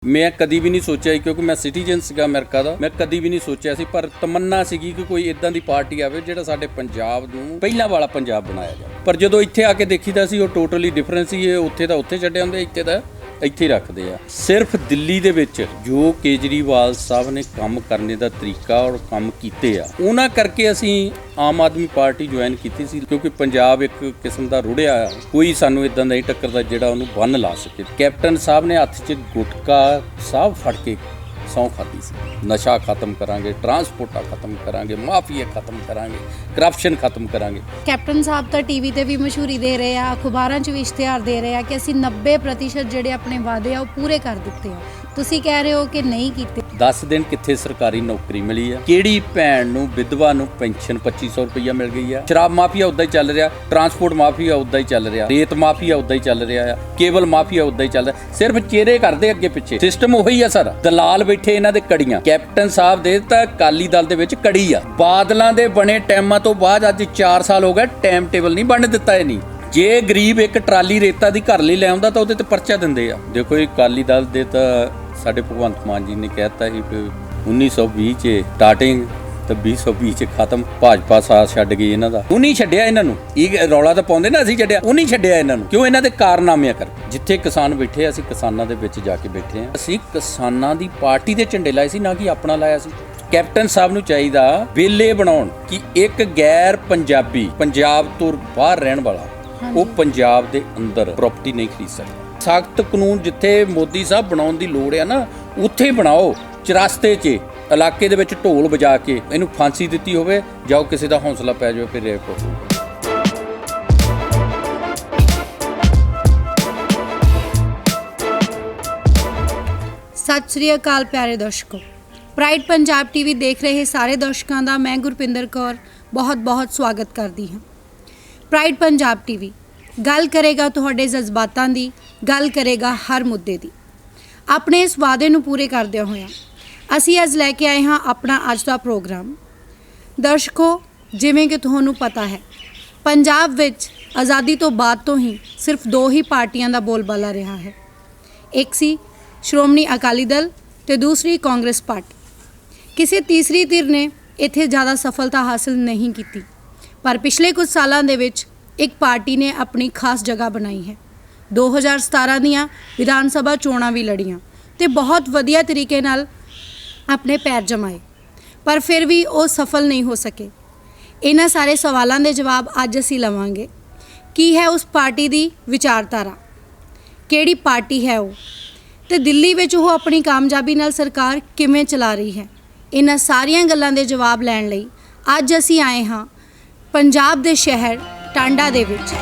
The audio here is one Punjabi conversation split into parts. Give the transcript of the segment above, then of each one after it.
मैं कदी भी नहीं सोचा क्योंकि मैं सिटीजन ਸੀਗਾ ਅਮਰੀਕਾ ਦਾ। मैं कदी भी नहीं सोचा ਸੀ पर ਤਮੰਨਾ ਸੀਗੀ ਕਿ ਕੋਈ ਇਦਾਂ ਦੀ ਪਾਰਟੀ ਆਵੇ ਜਿਹੜਾ ਸਾਡੇ ਪੰਜਾਬ ਨੂੰ ਪਹਿਲਾਂ ਵਾਲਾ ਪੰਜਾਬ ਬਣਾਇਆ ਜਾਵੇ। ਪਰ ਜਦੋਂ ਇੱਥੇ ਆ ਕੇ ਦੇਖੀਦਾ ਸੀ ਉਹ ਟੋਟਲੀ ਡਿਫਰੈਂਸ ਸੀ। ਇਹ ਉੱਥੇ ਦਾ ਉੱਥੇ ਛੱਡੇ ਹੁੰਦੇ, ਇੱਥੇ ਦਾ ਇੱਥੇ ਰੱਖਦੇ ਆ। ਸਿਰਫ ਦਿੱਲੀ ਦੇ ਵਿੱਚ ਜੋ ਕੇਜਰੀਵਾਲ ਸਾਹਿਬ ਨੇ ਕੰਮ ਕਰਨੇ ਦਾ ਤਰੀਕਾ ਔਰ ਕੰਮ ਕੀਤੇ ਆ, ਉਹਨਾਂ ਕਰਕੇ ਅਸੀਂ ਆਮ ਆਦਮੀ ਪਾਰਟੀ ਜੁਆਇਨ ਕੀਤੀ ਸੀ ਕਿਉਂਕਿ ਪੰਜਾਬ ਇੱਕ ਕਿਸਮ ਦਾ ਰੁੜਿਆ ਆ। ਕੋਈ ਸਾਨੂੰ ਇਦਾਂ ਦਾ ਨਹੀਂ ਟੱਕਰਦਾ ਜਿਹੜਾ ਉਹਨੂੰ ਬੰਨ ਲਾ ਸਕੇ। ਕੈਪਟਨ ਸਾਹਿਬ ਨੇ ਹੱਥ 'ਚ ਗੁਟਕਾ ਸਾਹਿਬ ਫੜ ਕੇ ਸਹੁੰ ਖਾਧੀ ਸੀ। ਨਸ਼ਾ ਖਤਮ ਕਰਾਂਗੇ, ਟਰਾਂਸਪੋਰਟਾਂ ਖਤਮ ਕਰਾਂਗੇ, ਮਾਫੀਆ ਖਤਮ ਕਰਾਂਗੇ, ਕਰਪਸ਼ਨ ਖਤਮ ਕਰਾਂਗੇ। ਕੈਪਟਨ ਸਾਹਿਬ ਤਾਂ ਟੀਵੀ ਤੇ ਵੀ ਮਸ਼ਹੂਰੀ ਦੇ ਰਹੇ ਆ, ਅਖਬਾਰਾਂ 'ਚ ਵੀ ਇਸ਼ਤਿਹਾਰ ਦੇ ਰਹੇ ਆ ਕਿ ਅਸੀਂ 90% ਜਿਹੜੇ ਆਪਣੇ ਵਾਅਦੇ ਆ ਉਹ ਪੂਰੇ ਕਰ ਦਿੱਤੇ ਆ। ਤੁਸੀਂ ਕਹਿ ਰਹੇ ਹੋ ਕਿ ਨਹੀਂ ਕੀਤੇ। 10 ਦਿਨ ਕਿੱਥੇ ਸਰਕਾਰੀ ਨੌਕਰੀ ਮਿਲੀ ਆ? ਕਿਹੜੀ ਭੈਣ ਨੂੰ ਵਿਧਵਾ ਨੂੰ ਪੈਨਸ਼ਨ 2500 ਰੁਪਈਆ ਮਿਲ ਗਈ ਆ? ਸ਼ਰਾਬ ਮਾਫੀਆ ਉੱਦਾਂ ਹੀ ਚੱਲ ਰਿਹਾ, ਟਰਾਂਸਪੋਰਟ ਮਾਫੀਆ ਉੱਦਾਂ ਹੀ ਚੱਲ ਰਿਹਾ, ਰੇਤ ਮਾਫੀਆ ਉੱਦਾਂ ਹੀ ਚੱਲ ਰਿਹਾ ਆ, ਕੇਬਲ ਮਾਫੀਆ ਉੱਦਾਂ ਹੀ ਚੱਲ ਰਿਹਾ। ਸਿਰਫ ਚਿਹਰੇ ਕਰਦੇ ਅੱਗੇ ਪਿੱਛੇ, ਸਿਸਟਮ ਉਹੀ ਆ ਸਾਰਾ। ਦਲਾਲ ਬੈਠੇ ਇਹਨਾਂ ਦੇ ਕੜੀਆਂ। ਕੈਪਟਨ ਸਾਹਿਬ ਦੇ ਤਾਂ ਅਕਾਲੀ ਦਲ ਦੇ ਵਿੱਚ ਕੜੀ ਆ। ਬਾਦਲਾਂ ਦੇ ਬਣੇ ਟਾਈਮਾਂ ਤੋਂ ਬਾਅਦ ਅੱਜ 4 ਸਾਲ ਹੋ ਗਏ, ਟਾਈਮ ਟੇਬਲ ਨਹੀਂ ਬਣ ਦਿੱਤਾ। ਇਹ ਨਹੀਂ, ਜੇ ਗਰੀਬ ਇੱਕ ਟਰਾਲੀ ਰੇਤਾ ਦੀ ਘਰ ਲਈ ਲੈ ਆਉਂਦਾ ਤਾਂ ਉਹਦੇ ਤੇ ਪਰਚਾ ਦਿੰਦੇ ਆ। ਦੇਖੋ ਇਹ ਅਕਾਲੀ ਦਲ ਦੇ ਤਾਂ ਸਾਡੇ ਭਗਵੰਤ ਮਾਨ ਜੀ ਨੇ ਕਹਿਤਾ ਸੀ ਕਿ 1920 'ਚ ਸਟਾਰਟਿੰਗ ਤੇ 2020 'ਚ ਖਤਮ। ਭਾਜਪਾ ਸਾਥ ਛੱਡ ਗਈ ਇਹਨਾਂ ਦਾ। ਉਹ ਨਹੀਂ ਛੱਡਿਆ ਇਹਨਾਂ ਨੂੰ। ਇਹ ਰੌਲਾ ਤਾਂ ਪਾਉਂਦੇ ਨਾ ਅਸੀਂ ਛੱਡਿਆ, ਉਹ ਨਹੀਂ ਛੱਡਿਆ ਇਹਨਾਂ ਨੂੰ। ਕਿਉਂ? ਇਹਨਾਂ ਦੇ ਕਾਰਨਾਮਿਆਂ ਕਰ। ਜਿੱਥੇ ਕਿਸਾਨ ਬੈਠੇ, ਅਸੀਂ ਕਿਸਾਨਾਂ ਦੇ ਵਿੱਚ ਜਾ ਕੇ ਬੈਠੇ ਹਾਂ। ਅਸੀਂ ਕਿਸਾਨਾਂ ਦੀ ਪਾਰਟੀ ਦੇ ਝੰਡੇ ਲਾਏ ਸੀ, ਨਾ ਕਿ ਆਪਣਾ ਲਾਇਆ ਸੀ। ਕੈਪਟਨ ਸਾਹਿਬ ਨੂੰ ਚਾਹੀਦਾ ਵੇਲੇ ਬਣਾਉਣ ਕਿ ਇੱਕ ਗੈਰ ਪੰਜਾਬੀ, ਪੰਜਾਬ ਤੋਂ ਬਾਹਰ ਰਹਿਣ ਵਾਲਾ, ਉਹ ਪੰਜਾਬ ਦੇ ਅੰਦਰ ਪ੍ਰਾਪਰਟੀ ਨਹੀਂ ਖਰੀਦ ਸਕਦਾ। ਸਖਤ ਕਾਨੂੰਨ ਜਿੱਥੇ ਮੋਦੀ ਸਾਹਿਬ ਬਣਾਉਣ ਦੀ ਲੋੜ ਆ ਨਾ, ਉੱਥੇ ਬਣਾਓ। ਚਰਸਤੇ 'ਚ ਇਲਾਕੇ ਦੇ ਵਿੱਚ ਢੋਲ ਵਜਾ ਕੇ ਇਹਨੂੰ ਫਾਂਸੀ ਦਿੱਤੀ ਹੋਵੇ, ਜਾਓ ਕਿਸੇ ਦਾ ਹੌਸਲਾ ਪੈ ਜਾਵੇ ਫਿਰ ਰੇਪ ਹੋਵੇ। ਸਤਿ ਸ੍ਰੀ ਅਕਾਲ ਪਿਆਰੇ ਦਰਸ਼ਕੋ, ਪ੍ਰਾਈਡ ਪੰਜਾਬ ਟੀਵੀ ਦੇਖ ਰਹੇ ਸਾਰੇ ਦਰਸ਼ਕਾਂ ਦਾ ਮੈਂ ਗੁਰਪਿੰਦਰ ਕੌਰ ਬਹੁਤ-ਬਹੁਤ ਸਵਾਗਤ ਕਰਦੀ ਹਾਂ। ਪ੍ਰਾਈਡ ਪੰਜਾਬ ਟੀਵੀ ਗੱਲ ਕਰੇਗਾ ਤੁਹਾਡੇ ਜਜ਼ਬਾਤਾਂ ਦੀ, ਗੱਲ ਕਰੇਗਾ ਹਰ ਮੁੱਦੇ ਦੀ। ਆਪਣੇ ਇਸ ਵਾਅਦੇ ਨੂੰ ਪੂਰੇ ਕਰਦਿਆਂ ਹੋਇਆਂ ਅਸੀਂ ਅੱਜ ਲੈ ਕੇ ਆਏ ਹਾਂ ਆਪਣਾ ਅੱਜ ਦਾ ਪ੍ਰੋਗਰਾਮ। ਦਰਸ਼ਕੋ, ਜਿਵੇਂ ਕਿ ਤੁਹਾਨੂੰ ਪਤਾ ਹੈ, ਪੰਜਾਬ ਵਿੱਚ ਆਜ਼ਾਦੀ ਤੋਂ ਬਾਅਦ ਤੋਂ ਹੀ ਸਿਰਫ 2 ਹੀ ਪਾਰਟੀਆਂ ਦਾ ਬੋਲਬਾਲਾ ਰਿਹਾ ਹੈ। ਇੱਕ ਸੀ ਸ਼੍ਰੋਮਣੀ ਅਕਾਲੀ ਦਲ ਤੇ ਦੂਸਰੀ ਕਾਂਗਰਸ ਪਾਰਟੀ। ਕਿਸੇ ਤੀਸਰੀ ਧਿਰ ਨੇ ਇੱਥੇ ਜ਼ਿਆਦਾ ਸਫਲਤਾ ਹਾਸਲ ਨਹੀਂ ਕੀਤੀ, ਪਰ ਪਿਛਲੇ ਕੁਝ ਸਾਲਾਂ ਦੇ ਵਿੱਚ ਇੱਕ ਪਾਰਟੀ ਨੇ ਆਪਣੀ ਖਾਸ ਜਗ੍ਹਾ ਬਣਾਈ ਹੈ। 2017 ਦੀਆਂ ਵਿਧਾਨ ਸਭਾ ਚੋਣਾਂ ਵੀ ਲੜੀਆਂ ਤੇ ਬਹੁਤ ਵਧੀਆ ਤਰੀਕੇ ਨਾਲ ਆਪਣੇ ਪੈਰ ਜਮਾਏ, ਪਰ ਫਿਰ ਵੀ ਉਹ ਸਫਲ ਨਹੀਂ ਹੋ ਸਕੇ। ਇਹਨਾਂ ਸਾਰੇ ਸਵਾਲਾਂ ਦੇ ਜਵਾਬ ਅੱਜ ਅਸੀਂ ਲਵਾਂਗੇ। ਕੀ ਹੈ ਉਸ ਪਾਰਟੀ ਦੀ ਵਿਚਾਰਧਾਰਾ, ਕਿਹੜੀ ਪਾਰਟੀ ਹੈ ਉਹ, ਤੇ ਦਿੱਲੀ ਵਿੱਚ ਉਹ ਆਪਣੀ ਕਾਮਯਾਬੀ ਨਾਲ ਸਰਕਾਰ ਕਿਵੇਂ ਚਲਾ ਰਹੀ ਹੈ। ਇਹਨਾਂ ਸਾਰੀਆਂ ਗੱਲਾਂ ਦੇ ਜਵਾਬ ਲੈਣ ਲਈ ਅੱਜ ਅਸੀਂ ਆਏ ਹਾਂ ਪੰਜਾਬ ਦੇ ਸ਼ਹਿਰ ਟਾਂਡਾ ਦੇ ਵਿੱਚ।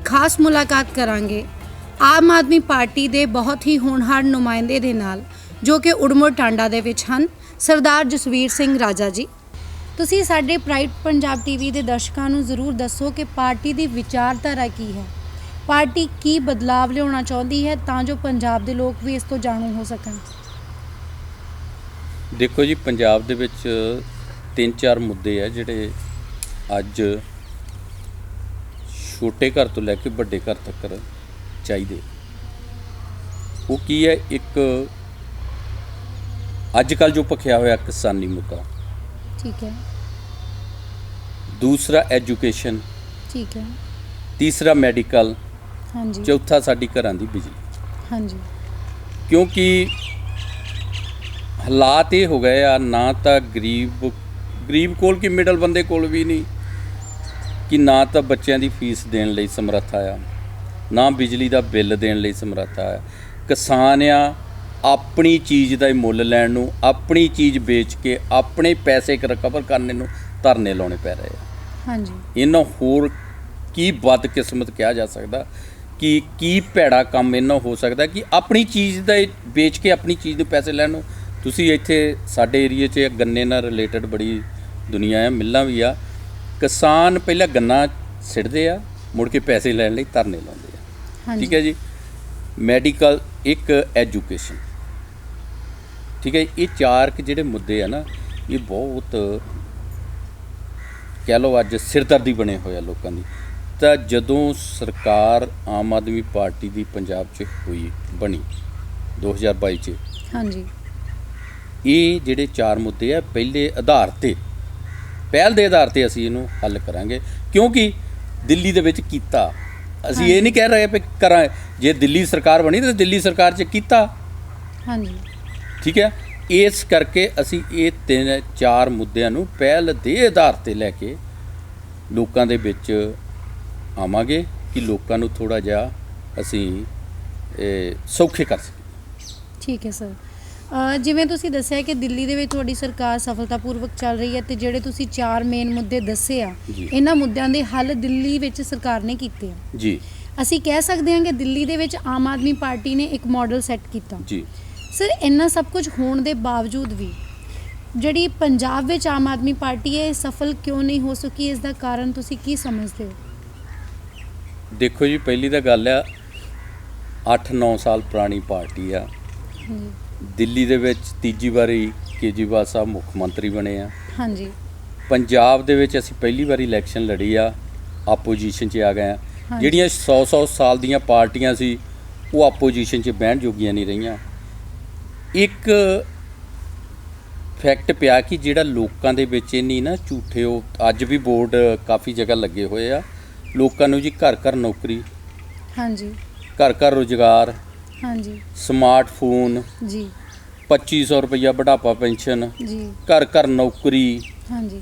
ਖਾਸ ਮੁਲਾਕਾਤ ਕਰਾਂਗੇ ਆਮ ਆਦਮੀ ਪਾਰਟੀ ਦੇ ਬਹੁਤ ਹੀ ਹੋਣਹਾਰ ਨੁਮਾਇੰਦੇ ਦੇ ਨਾਲ, ਜੋ ਕਿ ਉੜਮੁੜ ਟਾਂਡਾ ਦੇ ਵਿੱਚ ਹਨ, ਸਰਦਾਰ ਜਸਵੀਰ ਸਿੰਘ ਰਾਜਾ ਜੀ। ਤੁਸੀਂ ਸਾਡੇ ਪ੍ਰਾਈਡ ਪੰਜਾਬ ਟੀਵੀ ਦੇ ਦਰਸ਼ਕਾਂ ਨੂੰ ਜ਼ਰੂਰ ਦੱਸੋ ਕਿ ਪਾਰਟੀ ਦੀ ਵਿਚਾਰਧਾਰਾ ਕੀ ਹੈ, ਪਾਰਟੀ ਕੀ ਬਦਲਾਵ ਲਿਆਉਣਾ ਚਾਹੁੰਦੀ ਹੈ ਤਾਂ ਜੋ ਪੰਜਾਬ ਦੇ ਲੋਕ ਵੀ ਇਸ ਤੋਂ ਜਾਣੂ ਹੋ ਸਕਣ। ਦੇਖੋ ਜੀ, ਪੰਜਾਬ ਦੇ ਵਿੱਚ 3-4 ਮੁੱਦੇ ਆ ਜਿਹੜੇ ਅੱਜ ਛੋਟੇ ਘਰ ਤੋਂ ਲੈ ਕੇ ਵੱਡੇ ਘਰ ਤੱਕ ਚਾਹੀਦੇ। ਉਹ ਕੀ ਹੈ? ਇੱਕ ਅੱਜ ਕੱਲ੍ਹ ਜੋ ਭਖਿਆ ਹੋਇਆ ਕਿਸਾਨੀ ਮੁੱਦਾ, ਠੀਕ ਹੈ। ਦੂਸਰਾ ਐਜੂਕੇਸ਼ਨ, ਠੀਕ ਹੈ। ਤੀਸਰਾ ਮੈਡੀਕਲ, ਹਾਂਜੀ। ਚੌਥਾ ਸਾਡੀ ਘਰਾਂ ਦੀ ਬਿਜਲੀ। ਹਾਂਜੀ। ਕਿਉਂਕਿ ਹਾਲਾਤ ਇਹ ਹੋ ਗਏ ਆ, ਨਾ ਤਾਂ ਗਰੀਬ ਕੋਲ ਕਿ ਮਿਡਲ ਬੰਦੇ ਕੋਲ ਵੀ ਨਹੀਂ, ਕਿ ਨਾ ਤਾਂ ਬੱਚਿਆਂ ਦੀ ਫੀਸ ਦੇਣ ਲਈ ਸਮਰੱਥ ਆ, ਨਾ ਬਿਜਲੀ ਦਾ ਬਿੱਲ ਦੇਣ ਲਈ ਸਮਰੱਥ ਆ। ਕਿਸਾਨ ਆ, ਆਪਣੀ ਚੀਜ਼ ਦਾ ਮੁੱਲ ਲੈਣ ਨੂੰ, ਆਪਣੀ ਚੀਜ਼ ਵੇਚ ਕੇ ਆਪਣੇ ਪੈਸੇ ਰਿਕਵਰ ਕਰਨੇ ਨੂੰ ਧਰਨੇ ਲਾਉਣੇ ਪੈ ਰਹੇ ਆ। ਹਾਂਜੀ। ਇਹਨਾਂ ਹੋਰ ਕੀ ਬਦਕਿਸਮਤ ਕਿਹਾ ਜਾ ਸਕਦਾ, ਕਿ ਕੀ ਭੈੜਾ ਕੰਮ ਇਹਨਾਂ ਹੋ ਸਕਦਾ ਕਿ ਆਪਣੀ ਚੀਜ਼ ਦਾ ਵੇਚ ਕੇ ਆਪਣੀ ਚੀਜ਼ ਨੂੰ ਪੈਸੇ ਲੈਣ ਨੂੰ। ਤੁਸੀਂ ਇੱਥੇ ਸਾਡੇ ਏਰੀਏ 'ਚ ਗੰਨੇ ਨਾਲ ਰਿਲੇਟਡ ਬੜੀ ਦੁਨੀਆ ਆ, ਮਿੱਲਾਂ ਵੀ ਆ। ਕਿਸਾਨ ਪਹਿਲਾਂ ਗੰਨਾ ਸਿੱਟਦੇ ਆ, ਮੁੜ ਕੇ ਪੈਸੇ ਲੈਣ ਲਈ ਧਰਨੇ ਲਾਉਂਦੇ ਆ। ਠੀਕ ਹੈ ਜੀ। ਮੈਡੀਕਲ, ਇੱਕ ਐਜੂਕੇਸ਼ਨ, ਠੀਕ ਹੈ। ਇਹ ਚਾਰ ਕੁ ਜਿਹੜੇ ਮੁੱਦੇ ਆ ਨਾ, ਇਹ ਬਹੁਤ ਕਹਿ ਲਓ ਅੱਜ ਸਿਰਦਰਦੀ ਬਣੇ ਹੋਏ ਆ ਲੋਕਾਂ ਦੀ। ਤਾਂ ਜਦੋਂ ਸਰਕਾਰ ਆਮ ਆਦਮੀ ਪਾਰਟੀ ਦੀ ਪੰਜਾਬ 'ਚ ਬਣੀ 2022 'ਚ, ਹਾਂਜੀ, ਇਹ ਜਿਹੜੇ ਚਾਰ ਮੁੱਦੇ ਆ ਪਹਿਲ ਦੇ ਆਧਾਰ 'ਤੇ ਅਸੀਂ ਇਹਨੂੰ ਹੱਲ ਕਰਾਂਗੇ। ਕਿਉਂਕਿ ਦਿੱਲੀ ਦੇ ਵਿੱਚ ਕੀਤਾ, ਅਸੀਂ ਇਹ ਨਹੀਂ ਕਹਿ ਰਹੇ ਵੀ ਕਰਾਂ, ਜੇ ਦਿੱਲੀ ਸਰਕਾਰ ਬਣੀ ਤਾਂ ਦਿੱਲੀ ਸਰਕਾਰ 'ਚ ਕੀਤਾ। ਹਾਂਜੀ, ਠੀਕ ਹੈ। ਇਸ ਕਰਕੇ ਅਸੀਂ ਇਹ 3-4 ਮੁੱਦਿਆਂ ਨੂੰ ਪਹਿਲ ਦੇ ਆਧਾਰ 'ਤੇ ਲੈ ਕੇ ਲੋਕਾਂ ਦੇ ਵਿੱਚ ਆਵਾਂਗੇ ਕਿ ਲੋਕਾਂ ਨੂੰ ਥੋੜ੍ਹਾ ਜਿਹਾ ਅਸੀਂ ਸੌਖੇ ਕਰ ਸਕੀਏ। ਠੀਕ ਹੈ ਸਰ। ਜਿਵੇਂ ਤੁਸੀਂ ਦੱਸਿਆ ਕਿ ਦਿੱਲੀ ਦੇ ਵਿੱਚ ਤੁਹਾਡੀ ਸਰਕਾਰ ਸਫਲਤਾਪੂਰਵਕ ਚੱਲ ਰਹੀ ਹੈ, ਤੇ ਜਿਹੜੇ ਤੁਸੀਂ 4 ਮੇਨ ਮੁੱਦੇ ਦੱਸੇ ਆ, ਇਹਨਾਂ ਮੁੱਦਿਆਂ ਦੇ ਹੱਲ ਦਿੱਲੀ ਵਿੱਚ ਸਰਕਾਰ ਨੇ ਕੀਤੇ ਆ ਜੀ। ਅਸੀਂ ਕਹਿ ਸਕਦੇ ਹਾਂ ਕਿ ਦਿੱਲੀ ਦੇ ਵਿੱਚ ਆਮ ਆਦਮੀ ਪਾਰਟੀ ਨੇ ਇੱਕ ਮਾਡਲ ਸੈੱਟ ਕੀਤਾ ਜੀ। ਸਰ, ਇੰਨਾ ਸਭ ਕੁਝ ਹੋਣ ਦੇ ਬਾਵਜੂਦ ਵੀ ਜਿਹੜੀ ਪੰਜਾਬ ਵਿੱਚ ਆਮ ਆਦਮੀ ਪਾਰਟੀ ਹੈ, ਸਫਲ ਕਿਉਂ ਨਹੀਂ ਹੋ ਸਕੀ? ਇਸ ਦਾ ਕਾਰਨ ਤੁਸੀਂ ਕੀ ਸਮਝਦੇ ਹੋ? ਦੇਖੋ ਜੀ, ਪਹਿਲੀ ਤਾਂ ਗੱਲ ਆ 8-9 ਸਾਲ ਪੁਰਾਣੀ ਪਾਰਟੀ ਆ। ਦਿੱਲੀ ਦੇ ਵਿੱਚ ਤੀਜੀ ਵਾਰੀ ਕੇਜਰੀਵਾਲ ਸਾਹਿਬ ਮੁੱਖ ਮੰਤਰੀ ਬਣੇ ਆ। ਹਾਂਜੀ। ਪੰਜਾਬ ਦੇ ਵਿੱਚ ਅਸੀਂ ਪਹਿਲੀ ਵਾਰੀ ਇਲੈਕਸ਼ਨ ਲੜੀ ਆ, ਆਪੋਜੀਸ਼ਨ 'ਚ ਆ ਗਏ ਆ। ਜਿਹੜੀਆਂ 100-100 ਸਾਲ ਦੀਆਂ ਪਾਰਟੀਆਂ ਸੀ, ਉਹ ਆਪੋਜੀਸ਼ਨ 'ਚ ਬਹਿਣ ਜੋਗੀਆਂ ਨਹੀਂ ਰਹੀਆਂ। ਇੱਕ ਫੈਕਟ ਪਿਆ ਕਿ ਜਿਹੜਾ ਲੋਕਾਂ ਦੇ ਵਿੱਚ ਇੰਨੀ ਨਾ ਝੂਠੇ, ਉਹ ਅੱਜ ਵੀ ਬੋਰਡ ਕਾਫੀ ਜਗ੍ਹਾ ਲੱਗੇ ਹੋਏ ਆ, ਲੋਕਾਂ ਨੂੰ ਜੀ ਘਰ ਘਰ ਨੌਕਰੀ, ਹਾਂਜੀ, ਘਰ ਘਰ ਰੁਜ਼ਗਾਰ, ਹਾਂਜੀ, ਸਮਾਰਟਫੋਨ ਜੀ, 2500 ਰੁਪਈਆ ਬੁਢਾਪਾ ਪੈਨਸ਼ਨ ਜੀ, ਘਰ ਘਰ ਨੌਕਰੀ, ਹਾਂਜੀ,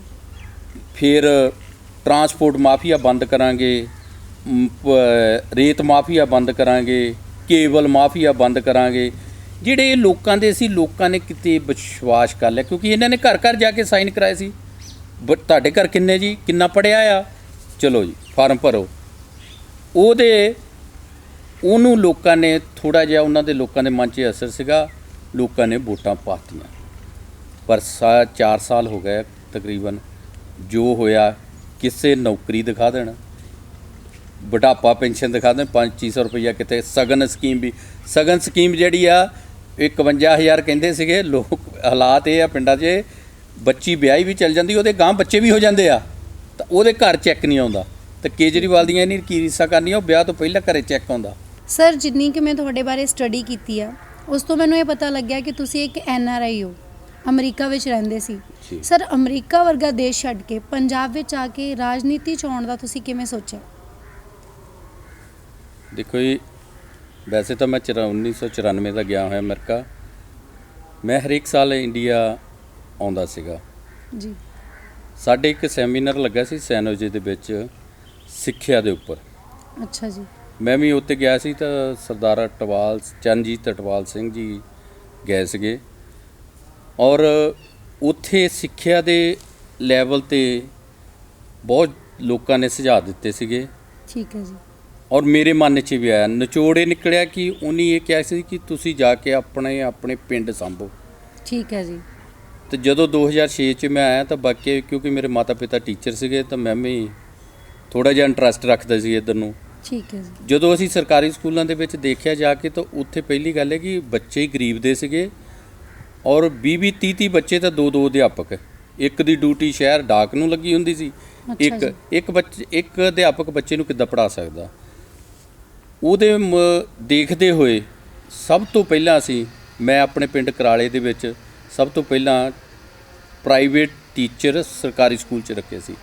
ਫਿਰ ਟਰਾਂਸਪੋਰਟ ਮਾਫੀਆ ਬੰਦ ਕਰਾਂਗੇ, ਰੇਤ ਮਾਫੀਆ ਬੰਦ ਕਰਾਂਗੇ, ਕੇਬਲ ਮਾਫੀਆ ਬੰਦ ਕਰਾਂਗੇ। ਜਿਹੜੇ ਲੋਕਾਂ ਦੇ ਸੀ, ਲੋਕਾਂ ਨੇ ਕਿਤੇ ਵਿਸ਼ਵਾਸ ਕਰ ਲਿਆ, ਕਿਉਂਕਿ ਇਹਨਾਂ ਨੇ ਘਰ ਘਰ ਜਾ ਕੇ ਸਾਈਨ ਕਰਾਏ ਸੀ। ਤੁਹਾਡੇ ਘਰ ਕਿੰਨੇ ਜੀ, ਕਿੰਨਾ ਪੜ੍ਹਿਆ ਆ, ਚਲੋ ਜੀ ਫਾਰਮ ਭਰੋ। ਉਹਨੂੰ ਲੋਕਾਂ ਨੇ ਥੋੜ੍ਹਾ ਜਿਹਾ, ਉਹਨਾਂ ਦੇ ਲੋਕਾਂ ਦੇ ਮਨ 'ਚ ਅਸਰ ਸੀਗਾ, ਲੋਕਾਂ ਨੇ ਵੋਟਾਂ ਪਾਤੀਆਂ। ਪਰ 4 ਸਾਲ ਹੋ ਗਏ ਤਕਰੀਬਨ, ਜੋ ਹੋਇਆ ਕਿਸੇ ਨੌਕਰੀ ਦਿਖਾ ਦੇਣ, ਬੁਢਾਪਾ ਪੈਨਸ਼ਨ ਦਿਖਾ ਦੇਣ, 2500 ਰੁਪਈਆ ਕਿਤੇ, ਸਗਨ ਸਕੀਮ ਜਿਹੜੀ ਆ 51,000 ਕਹਿੰਦੇ ਸੀਗੇ ਲੋਕ। ਹਾਲਾਤ ਇਹ ਆ ਪਿੰਡਾਂ 'ਚ, ਬੱਚੀ ਵਿਆਹੀ ਵੀ ਚੱਲ ਜਾਂਦੀ, ਉਹਦੇ ਗਾਂਹ ਬੱਚੇ ਵੀ ਹੋ ਜਾਂਦੇ ਆ, ਤਾਂ ਉਹਦੇ ਘਰ ਚੈੱਕ ਨਹੀਂ ਆਉਂਦਾ। ਤਾਂ ਕੇਜਰੀਵਾਲ ਦੀਆਂ ਇਹਨੀ ਕੀ ਰੀਸਾਂ ਕਰਨੀਆਂ, ਉਹ ਵਿਆਹ ਤੋਂ ਪਹਿਲਾਂ ਘਰੇ ਚੈੱਕ ਆਉਂਦਾ। ਸਰ, ਜਿੰਨੀ ਕਿ ਮੈਂ ਤੁਹਾਡੇ ਬਾਰੇ ਸਟੱਡੀ ਕੀਤੀ ਆ, ਉਸ ਤੋਂ ਮੈਨੂੰ ਇਹ ਪਤਾ ਲੱਗਿਆ ਕਿ ਤੁਸੀਂ ਇੱਕ NRI ਹੋ, ਅਮਰੀਕਾ ਵਿੱਚ ਰਹਿੰਦੇ ਸੀ। ਸਰ, ਅਮਰੀਕਾ ਵਰਗਾ ਦੇਸ਼ ਛੱਡ ਕੇ ਪੰਜਾਬ ਵਿੱਚ ਆ ਕੇ ਰਾਜਨੀਤੀ 'ਚ ਆਉਣ ਦਾ ਤੁਸੀਂ ਕਿਵੇਂ ਸੋਚਿਆ? ਦੇਖੋ ਜੀ, ਵੈਸੇ ਤਾਂ ਮੈਂ 1994 ਦਾ ਗਿਆ ਹੋਇਆ ਅਮਰੀਕਾ। ਮੈਂ ਹਰੇਕ ਸਾਲ ਇੰਡੀਆ ਆਉਂਦਾ ਸੀਗਾ ਜੀ। ਸਾਡੇ ਇੱਕ ਸੈਮੀਨਾਰ ਲੱਗਾ ਸੀ ਸੈਨੋਜੇ ਦੇ ਵਿੱਚ ਸਿੱਖਿਆ ਦੇ ਉੱਪਰ। ਅੱਛਾ ਜੀ। ਮੈਂ ਵੀ ਉੱਥੇ ਗਿਆ ਸੀ, ਤਾਂ ਸਰਦਾਰ ਚਰਨਜੀਤ ਅਟਵਾਲ ਸਿੰਘ ਜੀ ਗਏ ਸੀਗੇ, ਔਰ ਉੱਥੇ ਸਿੱਖਿਆ ਦੇ ਲੈਵਲ 'ਤੇ ਬਹੁਤ ਲੋਕਾਂ ਨੇ ਸੁਝਾਅ ਦਿੱਤੇ ਸੀਗੇ। ਠੀਕ ਹੈ ਜੀ। ਔਰ ਮੇਰੇ ਮਨ 'ਚ ਵੀ ਆਇਆ, ਨਿਚੋੜ ਇਹ ਨਿਕਲਿਆ ਕਿ ਉਹਨੇ ਇਹ ਕਿਹਾ ਸੀ ਕਿ ਤੁਸੀਂ ਜਾ ਕੇ ਆਪਣੇ ਪਿੰਡ ਸਾਂਭੋ। ਠੀਕ ਹੈ ਜੀ। ਅਤੇ ਜਦੋਂ 2006 'ਚ ਮੈਂ ਆਇਆ, ਤਾਂ ਬਾਕੀ ਕਿਉਂਕਿ ਮੇਰੇ ਮਾਤਾ ਪਿਤਾ ਟੀਚਰ ਸੀਗੇ, ਤਾਂ ਮੈਂ ਵੀ ਥੋੜ੍ਹਾ ਜਿਹਾ ਇੰਟਰਸਟ ਰੱਖਦਾ ਸੀ ਇੱਧਰ ਨੂੰ। ਠੀਕ ਹੈ ਜੀ। ਜਦੋਂ ਅਸੀਂ ਸਰਕਾਰੀ ਸਕੂਲਾਂ ਦੇ ਵਿੱਚ ਦੇਖਿਆ ਜਾ ਕੇ, ਤਾਂ ਉੱਥੇ ਪਹਿਲੀ ਗੱਲ ਹੈ ਕਿ ਬੱਚੇ ਹੀ ਗਰੀਬ ਦੇ ਸੀਗੇ, ਔਰ 20-30 ਬੱਚੇ ਤਾਂ 2-2 ਅਧਿਆਪਕ। ਇੱਕ ਦੀ ਡਿਊਟੀ ਸ਼ਹਿਰ ਡਾਕ ਨੂੰ ਲੱਗੀ ਹੁੰਦੀ ਸੀ। ਇੱਕ ਅਧਿਆਪਕ ਬੱਚੇ ਨੂੰ ਕਿੱਦਾਂ ਪੜ੍ਹਾ ਸਕਦਾ? ਉਹਦੇ ਦੇਖਦੇ ਹੋਏ ਸਭ ਤੋਂ ਪਹਿਲਾਂ ਮੈਂ ਆਪਣੇ ਪਿੰਡ ਕਰਾਲੇ ਦੇ ਵਿੱਚ ਸਭ ਤੋਂ ਪਹਿਲਾਂ ਪ੍ਰਾਈਵੇਟ ਟੀਚਰ ਸਰਕਾਰੀ ਸਕੂਲ 'ਚ ਰੱਖੇ ਸੀ,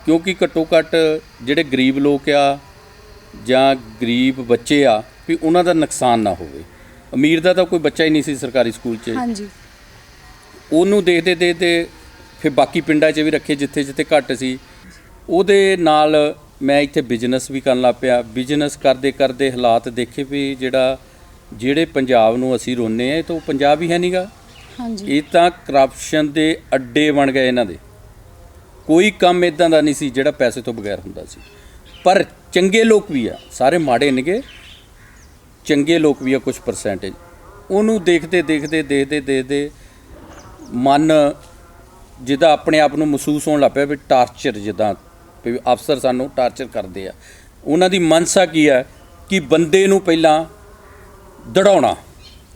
ਕਿਉਂਕਿ ਘੱਟੋ ਘੱਟ ਜਿਹੜੇ ਗਰੀਬ ਲੋਕ ਆ ਜਾਂ ਗਰੀਬ ਬੱਚੇ ਆ, ਵੀ ਉਹਨਾਂ ਦਾ ਨੁਕਸਾਨ ਨਾ ਹੋਵੇ। ਅਮੀਰ ਦਾ ਤਾਂ ਕੋਈ ਬੱਚਾ ਹੀ ਨਹੀਂ ਸੀ ਸਰਕਾਰੀ ਸਕੂਲ 'ਚ। ਹਾਂਜੀ। ਉਹਨੂੰ ਦੇਖਦੇ ਫਿਰ ਬਾਕੀ ਪਿੰਡਾਂ 'ਚ ਵੀ ਰੱਖੇ ਜਿੱਥੇ ਜਿੱਥੇ ਘੱਟ ਸੀ। ਉਹਦੇ ਨਾਲ ਮੈਂ ਇੱਥੇ ਬਿਜ਼ਨਸ ਵੀ ਕਰਨ ਲੱਗ ਪਿਆ। ਬਿਜ਼ਨਸ ਕਰਦੇ ਕਰਦੇ ਹਾਲਾਤ ਦੇਖੇ ਵੀ ਜਿਹੜੇ ਪੰਜਾਬ ਨੂੰ ਅਸੀਂ ਰੋਂਦੇ ਹਾਂ, ਇਹ ਤਾਂ ਉਹ ਪੰਜਾਬ ਹੀ ਹੈ ਨਹੀਂ ਗਾ। ਹਾਂਜੀ। ਇਹ ਤਾਂ ਕਰਪਸ਼ਨ ਦੇ ਅੱਡੇ ਬਣ ਗਏ ਇਹਨਾਂ ਦੇ। ਕੋਈ ਕੰਮ ਇੱਦਾਂ ਦਾ ਨਹੀਂ ਸੀ ਜਿਹੜਾ ਪੈਸੇ ਤੋਂ ਬਗੈਰ ਹੁੰਦਾ ਸੀ। ਪਰ ਚੰਗੇ ਲੋਕ ਵੀ ਆ, ਸਾਰੇ ਮਾੜੇ ਨੇਗੇ, ਚੰਗੇ ਲੋਕ ਵੀ ਆ ਕੁਝ ਪਰਸੈਂਟੇਜ। ਉਹਨੂੰ ਦੇਖਦੇ ਮਨ ਜਿੱਦਾਂ ਆਪਣੇ ਆਪ ਨੂੰ ਮਹਿਸੂਸ ਹੋਣ ਲੱਗ ਪਿਆ ਵੀ ਟਾਰਚਰ, ਜਿੱਦਾਂ ਵੀ ਅਫਸਰ ਸਾਨੂੰ ਟਾਰਚਰ ਕਰਦੇ ਆ। ਉਹਨਾਂ ਦੀ ਮਨਸਾ ਕੀ ਹੈ ਕਿ ਬੰਦੇ ਨੂੰ ਪਹਿਲਾਂ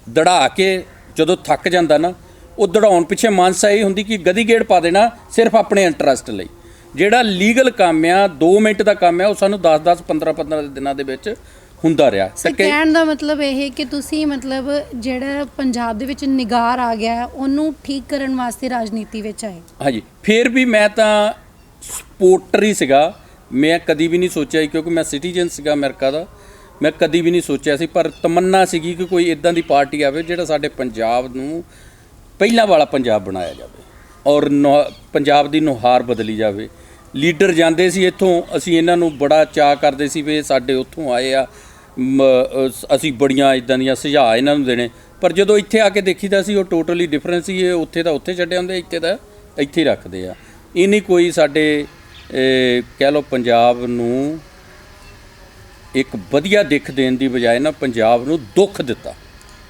ਦੜਾ ਕੇ ਜਦੋਂ ਥੱਕ ਜਾਂਦਾ ਨਾ, ਉਹ ਦੜਾਉਣ ਪਿੱਛੇ ਮਨਸਾ ਇਹ ਹੁੰਦੀ ਕਿ ਗਦੀ ਗੇੜ ਪਾ ਦੇਣਾ ਸਿਰਫ ਆਪਣੇ ਇੰਟਰਸਟ ਲਈ। ਜਿਹੜਾ ਲੀਗਲ ਕੰਮ ਆ 2 ਮਿੰਟ ਦਾ ਕੰਮ ਆ, ਉਹ ਸਾਨੂੰ 10 15 ਦਿਨਾਂ ਦੇ ਵਿੱਚ ਹੁੰਦਾ ਰਿਹਾ। ਸਰ ਕਹਿਣ ਦਾ ਮਤਲਬ ਇਹ ਹੈ ਕਿ ਤੁਸੀਂ ਮਤਲਬ ਜਿਹੜਾ ਪੰਜਾਬ ਦੇ ਵਿੱਚ ਨਿਗਾਰ ਆ ਗਿਆ ਹੈ, ਉਹਨੂੰ ਠੀਕ ਕਰਨ ਵਾਸਤੇ ਰਾਜਨੀਤੀ ਵਿੱਚ ਆਏ। ਹਾਂਜੀ, ਫਿਰ ਵੀ ਮੈਂ ਤਾਂ ਸਪੋਰਟਰ ਹੀ ਸੀਗਾ। ਮੈਂ ਕਦੀ ਵੀ ਨਹੀਂ ਸੋਚਿਆ, ਕਿਉਂਕਿ ਮੈਂ ਸਿਟੀਜ਼ਨ ਸੀਗਾ ਅਮਰੀਕਾ ਦਾ, ਮੈਂ ਕਦੀ ਵੀ ਨਹੀਂ ਸੋਚਿਆ ਸੀ। ਪਰ ਤਮੰਨਾ ਸੀਗੀ ਕਿ ਕੋਈ ਇਦਾਂ ਦੀ ਪਾਰਟੀ ਆਵੇ ਜਿਹੜਾ ਸਾਡੇ ਪੰਜਾਬ ਨੂੰ ਪਹਿਲਾਂ ਵਾਲਾ ਪੰਜਾਬ ਬਣਾਇਆ ਜਾਵੇ ਔਰ ਪੰਜਾਬ ਦੀ ਨੁਹਾਰ ਬਦਲੀ ਜਾਵੇ। ਲੀਡਰ ਜਾਂਦੇ ਸੀ ਇੱਥੋਂ, ਅਸੀਂ ਇਹਨਾਂ ਨੂੰ ਬੜਾ ਚਾਅ ਕਰਦੇ ਸੀ ਵੀ ਸਾਡੇ ਉੱਥੋਂ ਆਏ ਆ, ਅਸੀਂ ਬੜੀਆਂ ਇਦਾਂ ਦੀਆਂ ਸੁਝਾਅ ਇਹਨਾਂ ਨੂੰ ਦੇਣੇ। ਪਰ ਜਦੋਂ ਇੱਥੇ ਆ ਕੇ ਦੇਖੀਦਾ ਸੀ ਉਹ ਟੋਟਲੀ ਡਿਫਰੈਂਸ ਸੀ। ਇਹ ਉੱਥੇ ਦਾ ਉੱਥੇ ਛੱਡੇ ਹੁੰਦੇ, ਇੱਥੇ ਦਾ ਇੱਥੇ ਹੀ ਰੱਖਦੇ ਆ। ਇਹ ਨਹੀਂ ਕੋਈ ਸਾਡੇ ਕਹਿ ਲਓ ਪੰਜਾਬ ਨੂੰ ਇੱਕ ਵਧੀਆ ਦਿੱਖ ਦੇਣ ਦੀ ਬਜਾਏ ਨਾ ਪੰਜਾਬ ਨੂੰ ਦੁੱਖ ਦਿੱਤਾ।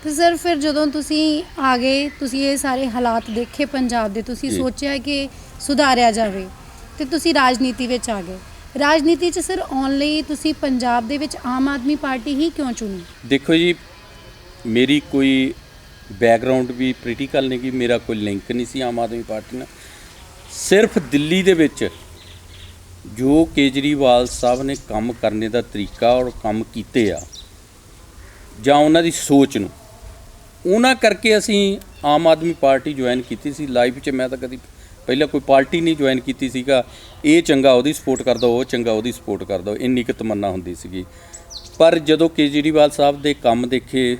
ਤੇ ਸਰ ਫਿਰ ਜਦੋਂ ਤੁਸੀਂ ਆ ਗਏ, ਤੁਸੀਂ ਇਹ ਸਾਰੇ ਹਾਲਾਤ ਦੇਖੇ ਪੰਜਾਬ ਦੇ, ਤੁਸੀਂ ਸੋਚਿਆ ਕਿ ਸੁਧਾਰਿਆ ਜਾਵੇ ਤੇ ਤੁਸੀਂ ਰਾਜਨੀਤੀ ਵਿੱਚ ਆ ਗਏ। ਰਾਜਨੀਤੀ 'ਚ ਸਰ ਆਉਣ ਲਈ ਤੁਸੀਂ ਪੰਜਾਬ ਦੇ ਵਿੱਚ ਆਮ ਆਦਮੀ ਪਾਰਟੀ ਹੀ ਕਿਉਂ ਚੁਣੀ? ਦੇਖੋ ਜੀ, ਮੇਰੀ ਕੋਈ ਬੈਕਗਰਾਉਂਡ ਵੀ ਪੋਲੀਟੀਕਲ ਨਹੀਂ, ਕਿ ਮੇਰਾ ਕੋਈ ਲਿੰਕ ਨਹੀਂ ਸੀ ਆਮ ਆਦਮੀ ਪਾਰਟੀ ਨਾਲ। ਸਿਰਫ ਦਿੱਲੀ ਦੇ ਵਿੱਚ ਜੋ ਕੇਜਰੀਵਾਲ ਸਾਹਿਬ ਨੇ ਕੰਮ ਕਰਨੇ ਦਾ ਤਰੀਕਾ ਔਰ ਕੰਮ ਕੀਤੇ ਆ, ਜਾਂ ਉਹਨਾਂ ਦੀ ਸੋਚ ਨੂੰ, ਉਹਨਾਂ ਕਰਕੇ ਅਸੀਂ ਆਮ ਆਦਮੀ ਪਾਰਟੀ ਜੁਆਇਨ ਕੀਤੀ ਸੀ। ਲਾਈਫ 'ਚ ਮੈਂ ਤਾਂ ਕਦੀ ਪਹਿਲਾਂ ਕੋਈ ਪਾਰਟੀ ਨਹੀਂ ਜੁਆਇਨ ਕੀਤੀ ਸੀਗਾ। ਇਹ ਚੰਗਾ ਉਹਦੀ ਸਪੋਰਟ ਕਰਦਾ, ਉਹ ਚੰਗਾ ਉਹਦੀ ਸਪੋਰਟ ਕਰਦਾ, ਇੰਨੀ ਕੁ ਤਮੰਨਾ ਹੁੰਦੀ ਸੀਗੀ। ਪਰ ਜਦੋਂ ਕੇਜਰੀਵਾਲ ਸਾਹਿਬ ਦੇ ਕੰਮ ਦੇਖੇ,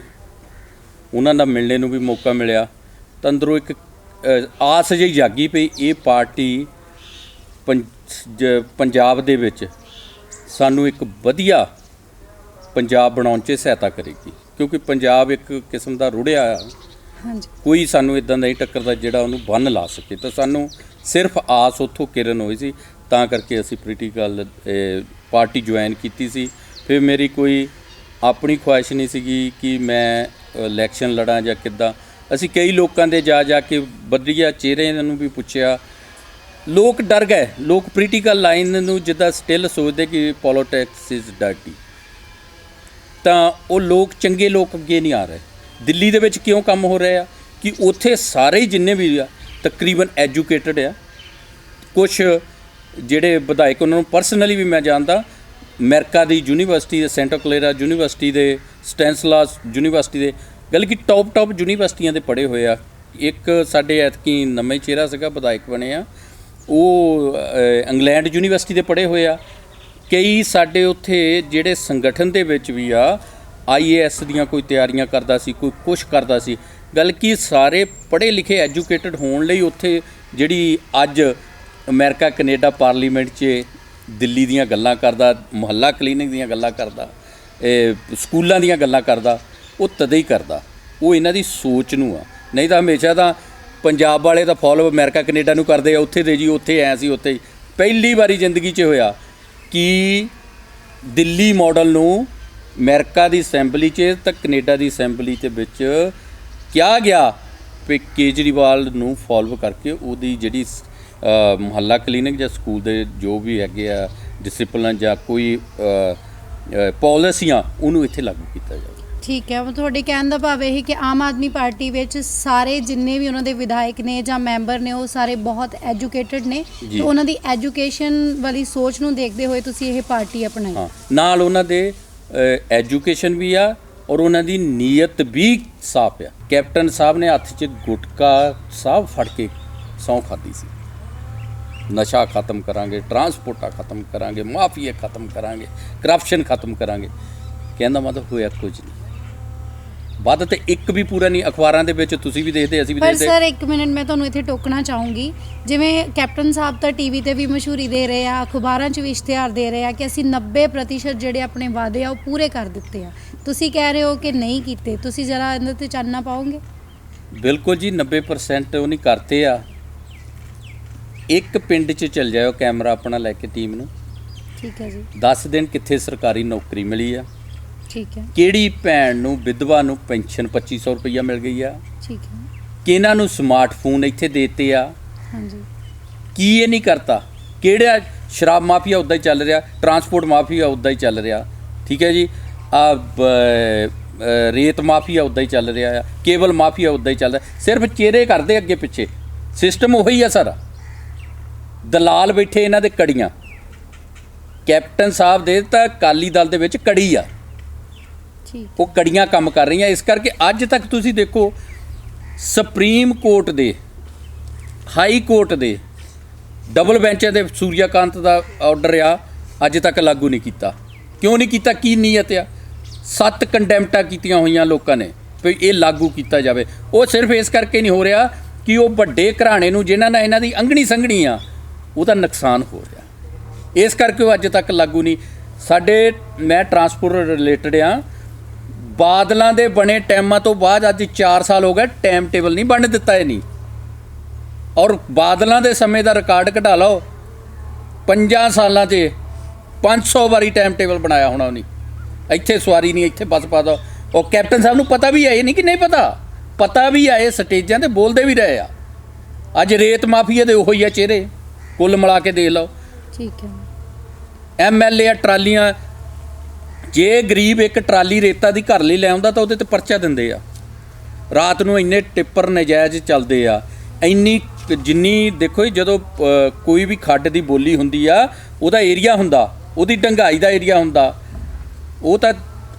ਉਹਨਾਂ ਦਾ ਮਿਲਣੇ ਨੂੰ ਵੀ ਮੌਕਾ ਮਿਲਿਆ, ਤਾਂ ਅੰਦਰੋਂ ਇੱਕ ਆਸ ਜਿਹੀ ਜਾਗੀ ਪਈ ਇਹ ਪਾਰਟੀ ਪੰਜਾਬ ਦੇ ਵਿੱਚ ਸਾਨੂੰ ਇੱਕ ਵਧੀਆ ਪੰਜਾਬ ਬਣਾਉਣ 'ਚ ਸਹਾਇਤਾ ਕਰੇਗੀ। ਕਿਉਂਕਿ ਪੰਜਾਬ ਇੱਕ ਕਿਸਮ ਦਾ ਰੁੜਿਆ ਆ, ਹਾਂਜੀ, ਕੋਈ ਸਾਨੂੰ ਇਦਾਂ ਦਾ ਹੀ ਟੱਕਰਦਾ ਜਿਹੜਾ ਉਹਨੂੰ ਬੰਨ੍ਹ ਲਾ ਸਕੇ। ਤਾਂ ਸਾਨੂੰ ਸਿਰਫ ਆਸ ਉੱਥੋਂ ਕਿਰਨ ਹੋਈ ਸੀ, ਤਾਂ ਕਰਕੇ ਅਸੀਂ ਪੋਲੀਟੀਕਲ ਪਾਰਟੀ ਜੁਆਇਨ ਕੀਤੀ ਸੀ। ਫਿਰ ਮੇਰੀ ਕੋਈ ਆਪਣੀ ਖੁਆਇਸ਼ ਨਹੀਂ ਸੀਗੀ ਕਿ ਮੈਂ ਇਲੈਕਸ਼ਨ ਲੜਾਂ ਜਾਂ ਕਿੱਦਾਂ। ਅਸੀਂ ਕਈ ਲੋਕਾਂ ਦੇ ਜਾ ਕੇ ਵਧੀਆ ਚਿਹਰੇ ਨੂੰ ਵੀ ਪੁੱਛਿਆ, ਲੋਕ ਡਰ ਗਏ। ਲੋਕ ਪੋਲੀਟੀਕਲ ਲਾਈਨ ਨੂੰ ਜਿੱਦਾਂ ਸਟਿਲ ਸੋਚਦੇ ਕਿ ਪੋਲੀਟਿਕਸ ਇਜ਼ ਡਰਟੀ, ਤਾਂ ਉਹ ਲੋਕ ਚੰਗੇ ਲੋਕ ਅੱਗੇ ਨਹੀਂ ਆ ਰਹੇ। ਦਿੱਲੀ ਦੇ ਵਿੱਚ ਕਿਉਂ ਕੰਮ ਹੋ ਰਿਹਾ ਕਿ ਉੱਥੇ ਸਾਰੇ ਹੀ ਜਿੰਨੇ ਵੀ ਆ ਤਕਰੀਬਨ ਐਜੂਕੇਟਡ ਆ। ਕੁਛ ਜਿਹੜੇ ਵਿਧਾਇਕ ਉਹਨਾਂ ਨੂੰ ਪਰਸਨਲੀ ਵੀ ਮੈਂ ਜਾਣਦਾ, ਅਮਰੀਕਾ ਦੀ ਯੂਨੀਵਰਸਿਟੀ ਦੇ, ਸੈਂਟਾ ਕਲੇਰਾ ਯੂਨੀਵਰਸਿਟੀ ਦੇ, ਸਟੈਂਸਲਾਸ ਯੂਨੀਵਰਸਿਟੀ ਦੇ, ਗੱਲ ਕਿ ਟੌਪ ਯੂਨੀਵਰਸਿਟੀਆਂ ਦੇ ਪੜ੍ਹੇ ਹੋਏ ਆ। ਇੱਕ ਸਾਡੇ ਐਤਕੀ ਨਵਾਂ ਹੀ ਚਿਹਰਾ ਸੀਗਾ ਵਿਧਾਇਕ ਬਣੇ ਆ, ਉਹ ਇੰਗਲੈਂਡ ਯੂਨੀਵਰਸਿਟੀ ਦੇ ਪੜ੍ਹੇ ਹੋਏ ਆ। ਕਈ ਸਾਡੇ ਉੱਥੇ ਜਿਹੜੇ ਸੰਗਠਨ ਦੇ ਵਿੱਚ ਵੀ ਆ, IAS ਦੀਆਂ ਕੋਈ ਤਿਆਰੀਆਂ ਕਰਦਾ ਸੀ, ਕੋਈ ਕੁਛ ਕਰਦਾ ਸੀ। ਗੱਲ ਕਿ ਸਾਰੇ ਪੜ੍ਹੇ ਲਿਖੇ ਐਜੂਕੇਟਡ ਹੋਣ ਲਈ ਉੱਥੇ ਜਿਹੜੀ ਅੱਜ ਅਮਰੀਕਾ ਕੈਨੇਡਾ ਪਾਰਲੀਮੈਂਟ 'ਚ ਦਿੱਲੀ ਦੀਆਂ ਗੱਲਾਂ ਕਰਦਾ, ਮੁਹੱਲਾ ਕਲੀਨਿਕ ਦੀਆਂ ਗੱਲਾਂ ਕਰਦਾ, ਸਕੂਲਾਂ ਦੀਆਂ ਗੱਲਾਂ ਕਰਦਾ, ਉਹ ਤਦੇ ਹੀ ਕਰਦਾ। ਉਹ ਇਹਨਾਂ ਦੀ ਸੋਚ ਨੂੰ ਆ। ਨਹੀਂ ਤਾਂ ਹਮੇਸ਼ਾ ਤਾਂ ਪੰਜਾਬ ਵਾਲੇ ਤਾਂ ਫੋਲੋ ਅਮਰੀਕਾ ਕੈਨੇਡਾ ਨੂੰ ਕਰਦੇ ਆ, ਉੱਥੇ ਦੇ ਜੀ ਉੱਥੇ ਐਂ ਸੀ, ਉੱਥੇ ਹੀ। ਪਹਿਲੀ ਵਾਰੀ ਜ਼ਿੰਦਗੀ 'ਚ ਹੋਇਆ ਕਿ ਦਿੱਲੀ ਮਾਡਲ ਨੂੰ ਅਮਰੀਕਾ ਦੀ ਅਸੈਂਬਲੀ 'ਚ ਤਾਂ ਕੈਨੇਡਾ ਦੀ ਅਸੈਂਬਲੀ ਦੇ ਵਿੱਚ ਕਿਹਾ ਗਿਆ ਵੀ ਕੇਜਰੀਵਾਲ ਨੂੰ ਫੋਲੋ ਕਰਕੇ ਉਹਦੀ ਜਿਹੜੀ ਮੁਹੱਲਾ ਕਲੀਨਿਕ ਜਾਂ ਸਕੂਲ ਦੇ ਜੋ ਵੀ ਹੈਗੇ ਆ ਡਿਸਿਪਲਿਨ ਜਾਂ ਕੋਈ ਪਾਲਿਸੀਆਂ, ਉਹਨੂੰ ਇੱਥੇ ਲਾਗੂ ਕੀਤਾ ਜਾਵੇ। ਠੀਕ ਹੈ, ਤੁਹਾਡੇ ਕਹਿਣ ਦਾ ਭਾਵ ਇਹ ਕਿ ਆਮ ਆਦਮੀ ਪਾਰਟੀ ਵਿੱਚ ਸਾਰੇ ਜਿੰਨੇ ਵੀ ਉਹਨਾਂ ਦੇ ਵਿਧਾਇਕ ਨੇ ਜਾਂ ਮੈਂਬਰ ਨੇ, ਉਹ ਸਾਰੇ ਬਹੁਤ ਐਜੂਕੇਟਡ ਨੇ, ਤੇ ਉਹਨਾਂ ਦੀ ਐਜੂਕੇਸ਼ਨ ਵਾਲੀ ਸੋਚ ਨੂੰ ਦੇਖਦੇ ਹੋਏ ਤੁਸੀਂ ਇਹ ਪਾਰਟੀ ਅਪਣਾਈ। ਹਾਂ, ਨਾਲ ਉਹਨਾਂ ਦੇ ਐਜੂਕੇਸ਼ਨ ਵੀ ਆ ਔਰ ਉਹਨਾਂ ਦੀ ਨੀਅਤ ਵੀ ਸਾਫ਼ ਆ। ਕੈਪਟਨ ਸਾਹਿਬ ਨੇ ਹੱਥ 'ਚ ਗੁਟਕਾ ਸਾਹਿਬ ਫੜ ਕੇ ਸਹੁੰ ਖਾਧੀ ਸੀ, ਨਸ਼ਾ ਖਤਮ ਕਰਾਂਗੇ, ਟਰਾਂਸਪੋਰਟਾਂ ਖਤਮ ਕਰਾਂਗੇ, ਮਾਫੀਆ ਖਤਮ ਕਰਾਂਗੇ, ਕਰਪਸ਼ਨ ਖਤਮ ਕਰਾਂਗੇ। ਕਹਿੰਦਾ ਮਤਲਬ ਹੋਇਆ ਕੁਝ ਨਹੀਂ, ਵੱਧ ਤੇ ਇੱਕ ਵੀ ਪੂਰਾ ਨਹੀਂ। ਅਖਬਾਰਾਂ ਦੇ ਵਿੱਚ ਤੁਸੀਂ ਵੀ ਦੇਖਦੇ, ਅਸੀਂ ਵੀ ਦੇਖਦੇ। ਪਰ ਸਰ ਇੱਕ ਮਿੰਟ ਮੈਂ ਤੁਹਾਨੂੰ ਇੱਥੇ ਟੋਕਣਾ ਚਾਹੂੰਗੀ। ਜਿਵੇਂ ਕੈਪਟਨ ਸਾਹਿਬ ਤਾਂ ਟੀਵੀ ਤੇ ਵੀ ਮਸ਼ਹੂਰੀ ਦੇ ਰਹੇ ਆ, ਅਖਬਾਰਾਂ 'ਚ ਵੀ ਇਸ਼ਤਿਹਾਰ ਦੇ ਰਹੇ ਆ ਕਿ ਅਸੀਂ 90% ਜਿਹੜੇ ਆਪਣੇ ਵਾਅਦੇ ਆ ਉਹ ਪੂਰੇ ਕਰ ਦਿੱਤੇ ਆ। ਤੁਸੀਂ ਕਹਿ ਰਹੇ ਹੋ ਕਿ ਨਹੀਂ ਕੀਤੇ, ਤੁਸੀਂ ਜ਼ਰਾ ਇਹਨਾਂ 'ਤੇ ਚਾਨਣਾ ਪਾਓਗੇ? ਬਿਲਕੁਲ ਜੀ, 90% ਉਹ ਨਹੀਂ ਕਰਤੇ ਆ। ਇੱਕ ਪਿੰਡ 'ਚ ਚਲ ਜਾਓ, ਕੈਮਰਾ ਆਪਣਾ ਲੈ ਕੇ ਟੀਮ ਨੂੰ, ਠੀਕ ਹੈ ਜੀ। 10 ਦਿਨ ਕਿੱਥੇ ਸਰਕਾਰੀ ਨੌਕਰੀ ਮਿਲੀ ਆ, ਠੀਕ ਹੈ। ਕਿਹੜੀ ਭੈਣ ਨੂੰ ਵਿਧਵਾ ਨੂੰ ਪੈਨਸ਼ਨ 2500 ਰੁਪਈਆ ਮਿਲ ਗਈ ਆ, ਠੀਕ ਹੈ। ਕਿਹਨਾਂ ਨੂੰ ਸਮਾਰਟਫੋਨ ਇੱਥੇ ਦੇਤੇ ਆ, ਹਾਂਜੀ। ਕੀ ਇਹ ਨਹੀਂ ਕਰਤਾ? ਕਿਹੜਾ ਸ਼ਰਾਬ ਮਾਫੀਆ ਉੱਦਾਂ ਹੀ ਚੱਲ ਰਿਹਾ, ਟਰਾਂਸਪੋਰਟ ਮਾਫੀਆ ਉੱਦਾਂ ਹੀ ਚੱਲ ਰਿਹਾ, ਠੀਕ ਹੈ ਜੀ। ਰੇਤ ਮਾਫੀਆ ਉੱਦਾਂ ਹੀ ਚੱਲ ਰਿਹਾ ਆ, ਕੇਬਲ ਮਾਫੀਆ ਉੱਦਾਂ ਹੀ ਚੱਲ ਰਿਹਾ। ਸਿਰਫ ਚਿਹਰੇ ਕਰਦੇ ਅੱਗੇ ਪਿੱਛੇ, ਸਿਸਟਮ ਉਹੀ ਆ ਸਾਰਾ। ਦਲਾਲ ਬੈਠੇ ਇਹਨਾਂ ਦੇ ਕੜੀਆਂ। ਕੈਪਟਨ ਸਾਹਿਬ ਦੇ ਤਾਂ ਅਕਾਲੀ ਦਲ ਦੇ ਵਿੱਚ ਕੜੀ ਆ, ਠੀਕ। ਉਹ ਕੜੀਆਂ ਕੰਮ ਕਰ ਰਹੀਆਂ। ਇਸ ਕਰਕੇ ਅੱਜ ਤੱਕ ਤੁਸੀਂ ਦੇਖੋ, ਸੁਪਰੀਮ ਕੋਰਟ ਦੇ, ਹਾਈ ਕੋਰਟ ਦੇ ਡਬਲ ਬੈਂਚਾਂ ਦੇ ਸੂਰਿਆਕਾਂਤ ਦਾ ਆਰਡਰ ਆ, ਅੱਜ ਤੱਕ ਲਾਗੂ ਨਹੀਂ ਕੀਤਾ। ਕਿਉਂ ਨਹੀਂ ਕੀਤਾ? ਕੀ ਨੀਅਤ ਆ? 7 ਕੰਡੈਮਟਾਂ ਕੀਤੀਆਂ ਹੋਈਆਂ ਲੋਕਾਂ ਨੇ ਵੀ ਇਹ ਲਾਗੂ ਕੀਤਾ ਜਾਵੇ। ਉਹ ਸਿਰਫ ਇਸ ਕਰਕੇ ਨਹੀਂ ਹੋ ਰਿਹਾ ਕਿ ਉਹ ਵੱਡੇ ਘਰਾਣੇ ਨੂੰ, ਜਿਨ੍ਹਾਂ ਨਾਲ ਇਹਨਾਂ ਦੀ ਅੰਗਣੀ ਸੰਘਣੀ ਆ, ਉਹਦਾ ਨੁਕਸਾਨ ਹੋ ਰਿਹਾ, ਇਸ ਕਰਕੇ ਉਹ ਅੱਜ ਤੱਕ ਲਾਗੂ ਨਹੀਂ। ਸਾਡੇ, ਮੈਂ ਟਰਾਂਸਪੋਰਟ ਰਿਲੇਟਡ ਆ, ਬਾਦਲਾਂ ਦੇ ਬਣੇ ਟਾਈਮਾਂ ਤੋਂ ਬਾਅਦ ਅੱਜ 4 ਸਾਲ ਹੋ ਗਏ, ਟਾਈਮ ਟੇਬਲ ਨਹੀਂ ਬਣ ਦਿੱਤਾ ਇਹ ਨਹੀਂ। ਔਰ ਬਾਦਲਾਂ ਦੇ ਸਮੇਂ ਦਾ ਰਿਕਾਰਡ ਕਢਾ ਲਓ, 5 ਸਾਲਾਂ 'ਚ 500 ਵਾਰੀ ਟਾਈਮ ਟੇਬਲ ਬਣਾਇਆ ਹੋਣਾ ਉਹਨੇ। ਇੱਥੇ ਸਵਾਰੀ ਨਹੀਂ, ਇੱਥੇ ਬੱਸ ਪਾ ਦੋ। ਉਹ ਕੈਪਟਨ ਸਾਹਿਬ ਨੂੰ ਪਤਾ ਵੀ ਹੈ, ਇਹ ਨਹੀਂ ਕਿ ਨਹੀਂ ਪਤਾ ਵੀ ਆ, ਇਹ ਸਟੇਜਾਂ 'ਤੇ ਬੋਲਦੇ ਵੀ ਰਹੇ ਆ। ਅੱਜ ਰੇਤ ਮਾਫੀਆ ਦੇ ਉਹੋ ਹੀ ਆ ਚਿਹਰੇ, ਕੁੱਲ ਮਿਲਾ ਕੇ ਦੇਖ ਲਓ। ਠੀਕ ਹੈ। MLA ਆ, ਟਰਾਲੀਆਂ, ਜੇ ਗਰੀਬ ਇੱਕ ਟਰਾਲੀ ਰੇਤਾ ਦੀ ਘਰ ਲਈ ਲੈ ਆਉਂਦਾ ਤਾਂ ਉਹਦੇ ਤੇ ਪਰਚਾ ਦਿੰਦੇ ਆ। ਰਾਤ ਨੂੰ ਇੰਨੇ ਟਿੱਪਰ ਨਜਾਇਜ਼ ਚੱਲਦੇ ਆ, ਇੰਨੀ ਜਿੰਨੀ ਦੇਖੋ, ਜਦੋਂ ਕੋਈ ਵੀ ਖੱਡ ਦੀ ਬੋਲੀ ਹੁੰਦੀ ਆ, ਉਹਦਾ ਏਰੀਆ ਹੁੰਦਾ, ਉਹਦੀ ਡੰਗਾਈ ਦਾ ਏਰੀਆ ਹੁੰਦਾ, ਉਹ ਤਾਂ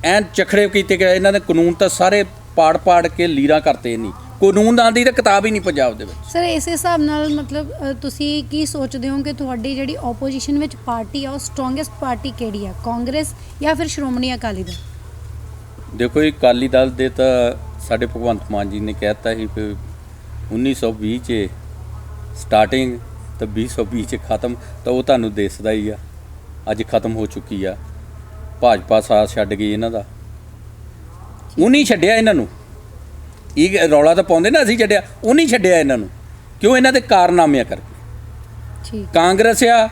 ਐਨ ਚਖੜੇ ਕੀਤੇ ਗਏ। ਇਹਨਾਂ ਨੇ ਕਾਨੂੰਨ ਤਾਂ ਸਾਰੇ ਪਾੜ ਕੇ ਲੀਰਾਂ ਕਰਤੇ। ਨਹੀਂ ਕਾਨੂੰਨ ਆਉਂਦੀ ਤਾਂ ਕਿਤਾਬ ਹੀ ਨਹੀਂ ਪੰਜਾਬ ਦੇ ਵਿੱਚ। ਸਰ, ਇਸ ਹਿਸਾਬ ਨਾਲ ਮਤਲਬ ਤੁਸੀਂ ਕੀ ਸੋਚਦੇ ਹੋ ਕਿ ਤੁਹਾਡੀ ਜਿਹੜੀ ਆਪੋਜੀਸ਼ਨ ਵਿੱਚ ਪਾਰਟੀ ਆ, ਉਹ ਸਟਰੋਂਗੈਸਟ ਪਾਰਟੀ ਕਿਹੜੀ ਆ, ਕਾਂਗਰਸ ਜਾਂ ਫਿਰ ਸ਼੍ਰੋਮਣੀ ਅਕਾਲੀ ਦਲ? ਦੇਖੋ ਜੀ, ਅਕਾਲੀ ਦਲ ਦੇ ਤਾਂ ਸਾਡੇ ਭਗਵੰਤ ਮਾਨ ਜੀ ਨੇ ਕਹਿ ਦਿੱਤਾ ਸੀ ਕਿ 1920 'ਚ ਸਟਾਰਟਿੰਗ ਤਾਂ 2020 'ਚ ਖਤਮ, ਤਾਂ ਉਹ ਤੁਹਾਨੂੰ ਦਿਸਦਾ ਹੀ ਆ, ਅੱਜ ਖਤਮ ਹੋ ਚੁੱਕੀ ਆ। ਭਾਜਪਾ ਸਾਥ ਛੱਡ ਗਈ ਇਹਨਾਂ ਦਾ, ਉਹ ਨਹੀਂ ਛੱਡਿਆ ਇਹਨਾਂ ਨੂੰ। ਇਹ ਰੌਲਾ ਤਾਂ ਪਾਉਂਦੇ ਨਾ ਅਸੀਂ ਛੱਡਿਆ, ਉਹ ਨਹੀਂ ਛੱਡਿਆ ਇਹਨਾਂ ਨੂੰ। ਕਿਉਂ? ਇਹਨਾਂ ਦੇ ਕਾਰਨਾਮਿਆਂ ਕਰਕੇ। ਠੀਕ। ਕਾਂਗਰਸ ਆ,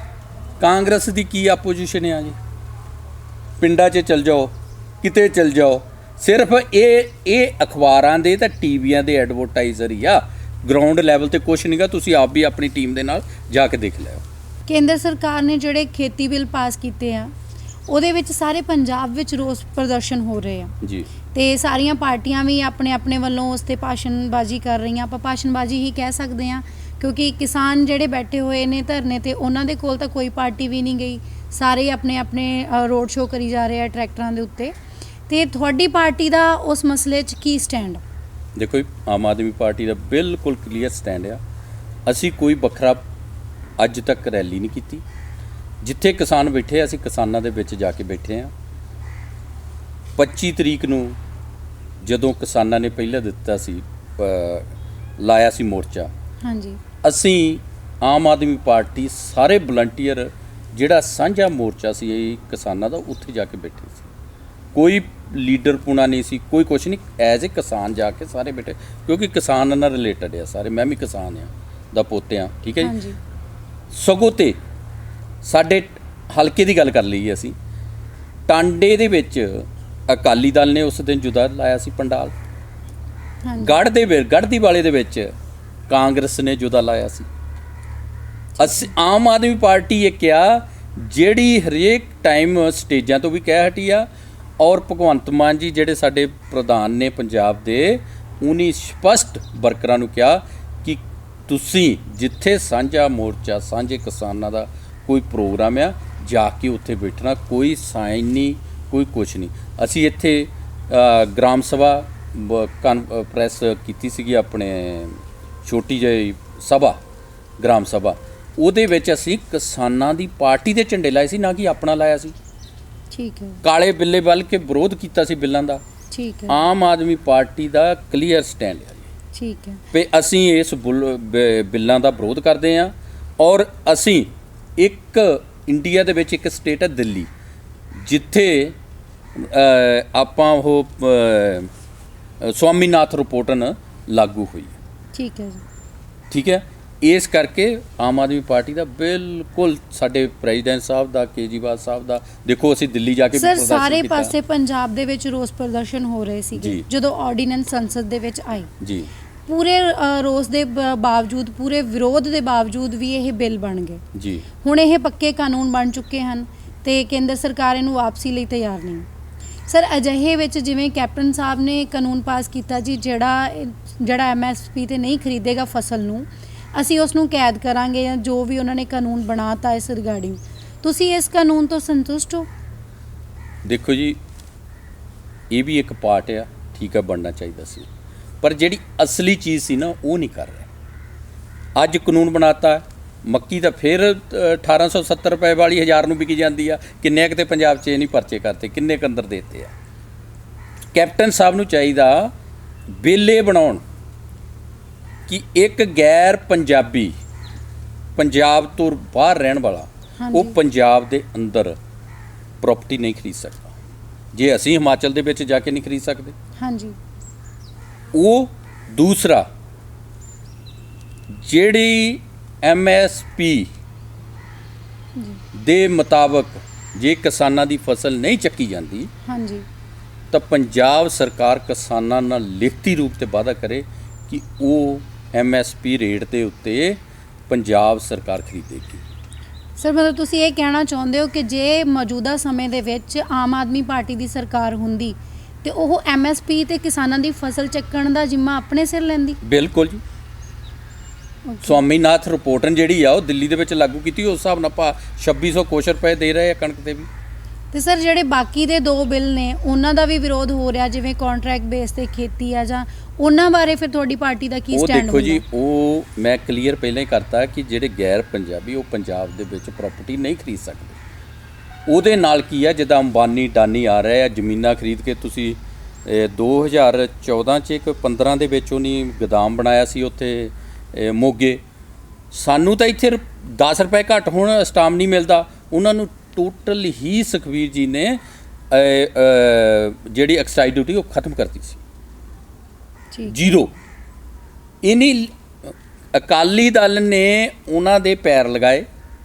ਕਾਂਗਰਸ ਦੀ ਕੀ ਆਪੋਜੀਸ਼ਨ ਆ ਜੀ? ਪਿੰਡਾਂ 'ਚ ਚਲ ਜਾਓ, ਕਿਤੇ ਚਲ ਜਾਓ, ਸਿਰਫ ਇਹ ਅਖਬਾਰਾਂ ਦੇ ਤਾਂ ਟੀਵੀਆਂ ਦੇ ਐਡਵਰਟਾਈਜ਼ਰ ਹੀ ਆ, ਗਰਾਊਂਡ ਲੈਵਲ ਤੇ ਕੁਛ ਨਹੀਂਗਾ। ਤੁਸੀਂ ਆਪ ਵੀ ਆਪਣੀ ਟੀਮ ਦੇ ਨਾਲ ਜਾ ਕੇ ਦੇਖ ਲਿਓ। ਕੇਂਦਰ ਸਰਕਾਰ ਨੇ ਜਿਹੜੇ ਖੇਤੀ ਬਿੱਲ ਪਾਸ ਕੀਤੇ ਆ, ਉਹਦੇ ਵਿੱਚ ਸਾਰੇ ਪੰਜਾਬ ਵਿੱਚ ਰੋਸ ਪ੍ਰਦਰਸ਼ਨ ਹੋ ਰਹੇ ਆ ਜੀ, ਤੇ ਸਾਰੀਆਂ ਪਾਰਟੀਆਂ ਵੀ ਆਪਣੇ ਵੱਲੋਂ ਉਸ 'ਤੇ ਭਾਸ਼ਣਬਾਜ਼ੀ ਕਰ ਰਹੀਆਂ। ਆਪਾਂ ਭਾਸ਼ਣਬਾਜ਼ੀ ਹੀ ਕਹਿ ਸਕਦੇ ਹਾਂ, ਕਿਉਂਕਿ ਕਿਸਾਨ ਜਿਹੜੇ ਬੈਠੇ ਹੋਏ ਨੇ ਧਰਨੇ 'ਤੇ, ਉਹਨਾਂ ਦੇ ਕੋਲ ਤਾਂ ਕੋਈ ਪਾਰਟੀ ਵੀ ਨਹੀਂ ਗਈ, ਸਾਰੇ ਆਪਣੇ ਰੋਡ ਸ਼ੋਅ ਕਰੀ ਜਾ ਰਹੇ ਆ ਟਰੈਕਟਰਾਂ ਦੇ ਉੱਤੇ। ਤੇ ਤੁਹਾਡੀ ਪਾਰਟੀ ਦਾ ਉਸ ਮਸਲੇ 'ਚ ਕੀ ਸਟੈਂਡ? ਦੇਖੋ ਜੀ, ਆਮ ਆਦਮੀ ਪਾਰਟੀ ਦਾ ਬਿਲਕੁਲ ਕਲੀਅਰ ਸਟੈਂਡ ਆ। ਅਸੀਂ ਕੋਈ ਵੱਖਰਾ ਅੱਜ ਤੱਕ ਰੈਲੀ ਨਹੀਂ ਕੀਤੀ। ਜਿੱਥੇ ਕਿਸਾਨ ਬੈਠੇ, ਅਸੀਂ ਕਿਸਾਨਾਂ ਦੇ ਵਿੱਚ ਜਾ ਕੇ ਬੈਠੇ ਹਾਂ। 25 ਤਰੀਕ ਨੂੰ ਜਦੋਂ ਕਿਸਾਨਾਂ ਨੇ ਪਹਿਲਾਂ ਦਿੱਤਾ ਸੀ, ਲਾਇਆ ਸੀ ਮੋਰਚਾ, ਹਾਂਜੀ, ਅਸੀਂ ਆਮ ਆਦਮੀ ਪਾਰਟੀ ਸਾਰੇ ਵਲੰਟੀਅਰ, ਜਿਹੜਾ ਸਾਂਝਾ ਮੋਰਚਾ ਸੀ ਕਿਸਾਨਾਂ ਦਾ, ਉੱਥੇ ਜਾ ਕੇ ਬੈਠੇ ਸੀ। ਕੋਈ ਲੀਡਰ ਪੁਣਾ ਨਹੀਂ ਸੀ, ਕੋਈ ਕੁਛ ਨਹੀਂ। ਐਜ਼ ਏ ਕਿਸਾਨ ਜਾ ਕੇ ਸਾਰੇ ਬੈਠੇ, ਕਿਉਂਕਿ ਕਿਸਾਨ ਨਾਲ ਰਿਲੇਟਡ ਆ ਸਾਰੇ। ਮੈਂ ਵੀ ਕਿਸਾਨ ਆ ਦਾ ਪੋਤਿਆਂ, ਠੀਕ ਹੈ ਜੀ। ਸਗੋਂ ਤੇ ਸਾਡੇ ਹਲਕੇ ਦੀ ਗੱਲ ਕਰ ਲਈਏ ਅਸੀਂ, ਟਾਂਡੇ ਦੇ ਵਿੱਚ ਅਕਾਲੀ ਦਲ ਨੇ ਉਸ ਦਿਨ ਜੁਦਾ ਲਾਇਆ ਸੀ ਪੰਡਾਲ। ਗੜ੍ਹਦੀ ਵਾਲੇ ਦੇ ਵਿੱਚ ਕਾਂਗਰਸ ਨੇ ਜੁਦਾ ਲਾਇਆ ਸੀ। ਅਸੀਂ ਆਮ ਆਦਮੀ ਪਾਰਟੀ ਇਹ ਕਿਹਾ, ਜਿਹੜੀ ਹਰੇਕ ਟਾਈਮ ਸਟੇਜਾਂ ਤੋਂ ਵੀ ਕਹਿ ਹਟੀ ਆ, ਔਰ ਭਗਵੰਤ ਮਾਨ ਜੀ ਜਿਹੜੇ ਸਾਡੇ ਪ੍ਰਧਾਨ ਨੇ ਪੰਜਾਬ ਦੇ, ਉਹਨੇ ਸਪਸ਼ਟ ਵਰਕਰਾਂ ਨੂੰ ਕਿਹਾ ਕਿ ਤੁਸੀਂ ਜਿੱਥੇ ਸਾਂਝਾ ਮੋਰਚਾ, ਸਾਂਝੇ ਕਿਸਾਨਾਂ ਦਾ ਕੋਈ ਪ੍ਰੋਗਰਾਮ ਆ, ਜਾ ਕੇ ਉੱਥੇ ਬੈਠਣਾ, ਕੋਈ ਸਾਈਨ ਨਹੀਂ, ਕੋਈ ਕੁਛ ਨਹੀਂ। ਅਸੀਂ ਇੱਥੇ ਗ੍ਰਾਮ ਸਭਾ ਪ੍ਰੈਸ ਕੀਤੀ ਸੀਗੀ, ਆਪਣੇ ਛੋਟੀ ਜਿਹੀ ਸਭਾ, ਗ੍ਰਾਮ ਸਭਾ, ਉਹਦੇ ਵਿੱਚ ਅਸੀਂ ਕਿਸਾਨਾਂ ਦੀ ਪਾਰਟੀ ਦੇ ਝੰਡੇ ਲਾਏ ਸੀ, ਨਾ ਕਿ ਆਪਣਾ ਲਾਇਆ ਸੀ। ਠੀਕ ਹੈ। ਕਾਲੇ ਬਿੱਲੇ ਵੱਲ ਕੇ ਵਿਰੋਧ ਕੀਤਾ ਸੀ ਬਿੱਲਾਂ ਦਾ। ਠੀਕ ਹੈ। ਆਮ ਆਦਮੀ ਪਾਰਟੀ ਦਾ ਕਲੀਅਰ ਸਟੈਂਡ ਹੈ। ਠੀਕ ਹੈ। ਵੀ ਅਸੀਂ ਇਸ ਬਿੱਲਾਂ ਦਾ ਵਿਰੋਧ ਕਰਦੇ ਹਾਂ, ਔਰ ਅਸੀਂ ਇੱਕ ਇੰਡੀਆ ਦੇ ਵਿੱਚ ਇੱਕ ਸਟੇਟ ਹੈ ਦਿੱਲੀ, ਜਿੱਥੇ ਆਪਾਂ ਉਹ ਸਵਾਮੀਨਾਥਨ ਰਿਪੋਰਟ ਲਾਗੂ ਹੋਈ। ਠੀਕ ਹੈ ਜੀ। ਠੀਕ ਹੈ। ਇਸ ਕਰਕੇ ਆਮ ਆਦਮੀ ਪਾਰਟੀ ਦਾ ਬਿਲਕੁਲ ਸਾਡੇ ਪ੍ਰੈਜ਼ੀਡੈਂਟ ਸਾਹਿਬ ਦਾ, ਕੇਜਰੀਵਾਲ ਸਾਹਿਬ ਦਾ, ਦੇਖੋ ਅਸੀਂ ਦਿੱਲੀ ਜਾ ਕੇ ਵੀ ਸਰ ਪ੍ਰਦਰਸ਼ਨ ਸਾਰੇ ਕੀਤਾ। ਪਾਸੇ ਪੰਜਾਬ ਦੇ ਵਿੱਚ ਰੋਸ ਪ੍ਰਦਰਸ਼ਨ ਹੋ ਰਹੇ ਸੀਗੇ ਜੀ। ਜਦੋਂ ਆਰਡੀਨੈਂਸ ਸੰਸਦ ਦੇ ਵਿੱਚ ਆਈ, ਜੀ ਪੂਰੇ ਰੋਸ ਦੇ ਬਾਵਜੂਦ, ਪੂਰੇ ਵਿਰੋਧ ਦੇ ਬਾਵਜੂਦ ਵੀ ਇਹ ਬਿੱਲ ਬਣ ਗਏ। ਜੀ ਹੁਣ ਇਹ ਪੱਕੇ ਕਾਨੂੰਨ ਬਣ ਚੁੱਕੇ ਹਨ ਤੇ ਕੇਂਦਰ ਸਰਕਾਰ ਇਹਨੂੰ ਵਾਪਸੀ ਲਈ ਤਿਆਰ ਨਹੀਂ। ਸਰ ਅਜਿਹੇ ਵਿੱਚ ਜਿਵੇਂ ਕੈਪਟਨ ਸਾਹਿਬ ਨੇ ਕਾਨੂੰਨ ਪਾਸ ਕੀਤਾ ਜੀ, ਜਿਹੜਾ ਐਮਐਸਪੀ ਤੇ ਨਹੀਂ ਖਰੀਦੇਗਾ ਫਸਲ ਨੂੰ, ਅਸੀਂ ਉਸ ਨੂੰ ਕੈਦ ਕਰਾਂਗੇ, ਜਾਂ ਜੋ ਵੀ ਉਹਨਾਂ ਨੇ ਕਾਨੂੰਨ ਬਣਾਤਾ ਇਸ ਰਿਗਾਰਡਿੰਗ, ਤੁਸੀਂ ਇਸ ਕਾਨੂੰਨ ਤੋਂ ਸੰਤੁਸ਼ਟ ਹੋ? ਦੇਖੋ ਜੀ, ਇਹ ਵੀ ਇੱਕ ਪਾਰਟ ਆ, ਠੀਕ ਆ, ਬਣਨਾ ਚਾਹੀਦਾ ਸੀ, ਪਰ ਜਿਹੜੀ ਅਸਲੀ ਚੀਜ਼ ਸੀ ਨਾ ਉਹ ਨਹੀਂ ਕਰ ਰਿਹਾ। ਅੱਜ ਕਾਨੂੰਨ ਬਣਾਤਾ, ਮੱਕੀ ਤਾਂ ਫਿਰ 1870 ਰੁਪਏ ਵਾਲੀ 1000 ਨੂੰ ਵਿਕੀ ਜਾਂਦੀ ਆ। ਕਿੰਨੇ ਕੁ ਤੇ ਪੰਜਾਬ 'ਚ ਇਹ ਨਹੀਂ ਪਰਚੇ ਕਰਤੇ, ਕਿੰਨੇ ਕੁ ਅੰਦਰ ਦੇਤੇ ਆ। ਕੈਪਟਨ ਸਾਹਿਬ ਨੂੰ ਚਾਹੀਦਾ ਬਿੱਲ ਇਹ ਬਣਾਉਣ ਕਿ ਇੱਕ ਗੈਰ ਪੰਜਾਬੀ, ਪੰਜਾਬ ਤੋਂ ਬਾਹਰ ਰਹਿਣ ਵਾਲਾ, ਉਹ ਪੰਜਾਬ ਦੇ ਅੰਦਰ ਪ੍ਰਾਪਰਟੀ ਨਹੀਂ ਖਰੀਦ ਸਕਦਾ। ਜੇ ਅਸੀਂ ਹਿਮਾਚਲ ਦੇ ਵਿੱਚ ਜਾ ਕੇ ਨਹੀਂ ਖਰੀਦ ਸਕਦੇ, ਹਾਂਜੀ। ਉਹ ਦੂਸਰਾ, ਜਿਹੜੀ ਐਮਐਸਪੀ ਦੇ ਮੁਤਾਬਕ ਜੇ ਕਿਸਾਨਾਂ ਦੀ ਫਸਲ ਨਹੀਂ ਚੱਕੀ ਜਾਂਦੀ, ਹਾਂਜੀ, ਤਾਂ ਪੰਜਾਬ ਸਰਕਾਰ ਕਿਸਾਨਾਂ ਨਾਲ ਲਿਖਤੀ ਰੂਪ ਤੇ ਵਾਅਦਾ ਕਰੇ ਕਿ ਉਹ ਐਮਐਸਪੀ ਰੇਟ ਦੇ ਉੱਤੇ ਪੰਜਾਬ ਸਰਕਾਰ ਖਰੀਦੇਗੀ। ਸਰ ਮਤਲਬ ਤੁਸੀਂ ਇਹ ਕਹਿਣਾ ਚਾਹੁੰਦੇ ਹੋ ਕਿ ਜੇ ਮੌਜੂਦਾ ਸਮੇਂ ਦੇ ਵਿੱਚ ਆਮ ਆਦਮੀ ਪਾਰਟੀ ਦੀ ਸਰਕਾਰ ਹੁੰਦੀ ਤੇ ਉਹ ਐਮਐਸਪੀ ਤੇ ਕਿਸਾਨਾਂ ਦੀ ਫਸਲ ਚੱਕਣ ਦਾ ਜ਼ਿੰਮਾ ਆਪਣੇ ਸਿਰ ਲੈਂਦੀ? ਬਿਲਕੁਲ ਜੀ। ਸਵਾਮੀਨਾਥਨ ਰਿਪੋਰਟ ਜਿਹੜੀ ਆ ਉਹ ਦਿੱਲੀ ਦੇ ਵਿੱਚ ਲਾਗੂ ਕੀਤੀ, ਉਸ ਹਿਸਾਬ ਨਾਲ 2600 ਕੁਛ ਰੁਪਏ ਦੇ ਰਹੇ ਆ ਕਣਕ ਤੇ ਵੀ। ਤੇ ਸਰ ਜਿਹੜੇ ਬਾਕੀ ਦੇ 2 ਬਿੱਲ ਨੇ ਉਹਨਾਂ ਦਾ ਵੀ ਵਿਰੋਧ ਹੋ ਰਿਹਾ, ਜਿਵੇਂ ਕੰਟਰੈਕਟ ਬੇਸ ਤੇ ਖੇਤੀ ਆ, ਜਾਂ ਉਹਨਾਂ ਬਾਰੇ ਫਿਰ ਤੁਹਾਡੀ ਪਾਰਟੀ ਦਾ ਕੀ ਉਹ ਸਟੈਂਡ ਦੇਖੋ ਜੀ, ਹੁੰਦਾ? ਉਹ ਮੈਂ ਕਲੀਅਰ ਪਹਿਲਾਂ ਹੀ ਕਰਤਾ ਕਿ ਜਿਹੜੇ ਗੈਰ ਪੰਜਾਬੀ ਉਹ ਪੰਜਾਬ ਦੇ ਵਿੱਚ ਪ੍ਰਾਪਰਟੀ ਨਹੀਂ ਖਰੀਦ ਸਕਦੇ। ਉਹਦੇ ਨਾਲ ਕੀ ਆ, ਜਿੱਦਾਂ ਅੰਬਾਨੀ ਡਾਨੀ ਆ ਰਿਹਾ ਆ, ਜ਼ਮੀਨਾਂ ਖਰੀਦ ਕੇ ਤੁਸੀਂ 2014 'ਚ ਇੱਕ 15 ਦੇ ਵਿੱਚ ਉਹਨੇ ਗੋਦਾਮ ਬਣਾਇਆ ਸੀ ਉੱਥੇ ਮੋਗੇ। ਸਾਨੂੰ ਤਾਂ ਇੱਥੇ 10 ਰੁਪਏ ਘੱਟ ਹੁਣ ਸਟਾਮ ਨਹੀਂ ਮਿਲਦਾ, ਉਹਨਾਂ ਨੂੰ ਟੋਟਲ ਹੀ ਸੁਖਬੀਰ ਜੀ ਨੇ ਜਿਹੜੀ ਐਕਸਾਈਜ਼ ਡਿਊਟੀ ਉਹ ਖਤਮ ਕਰਤੀ ਸੀ, ਜ਼ੀਰੋ। ਇਨੀ ਅਕਾਲੀ ਦਲ ਨੇ ਉਹਨਾਂ ਦੇ ਪੈਰ ਲਗਾਏ।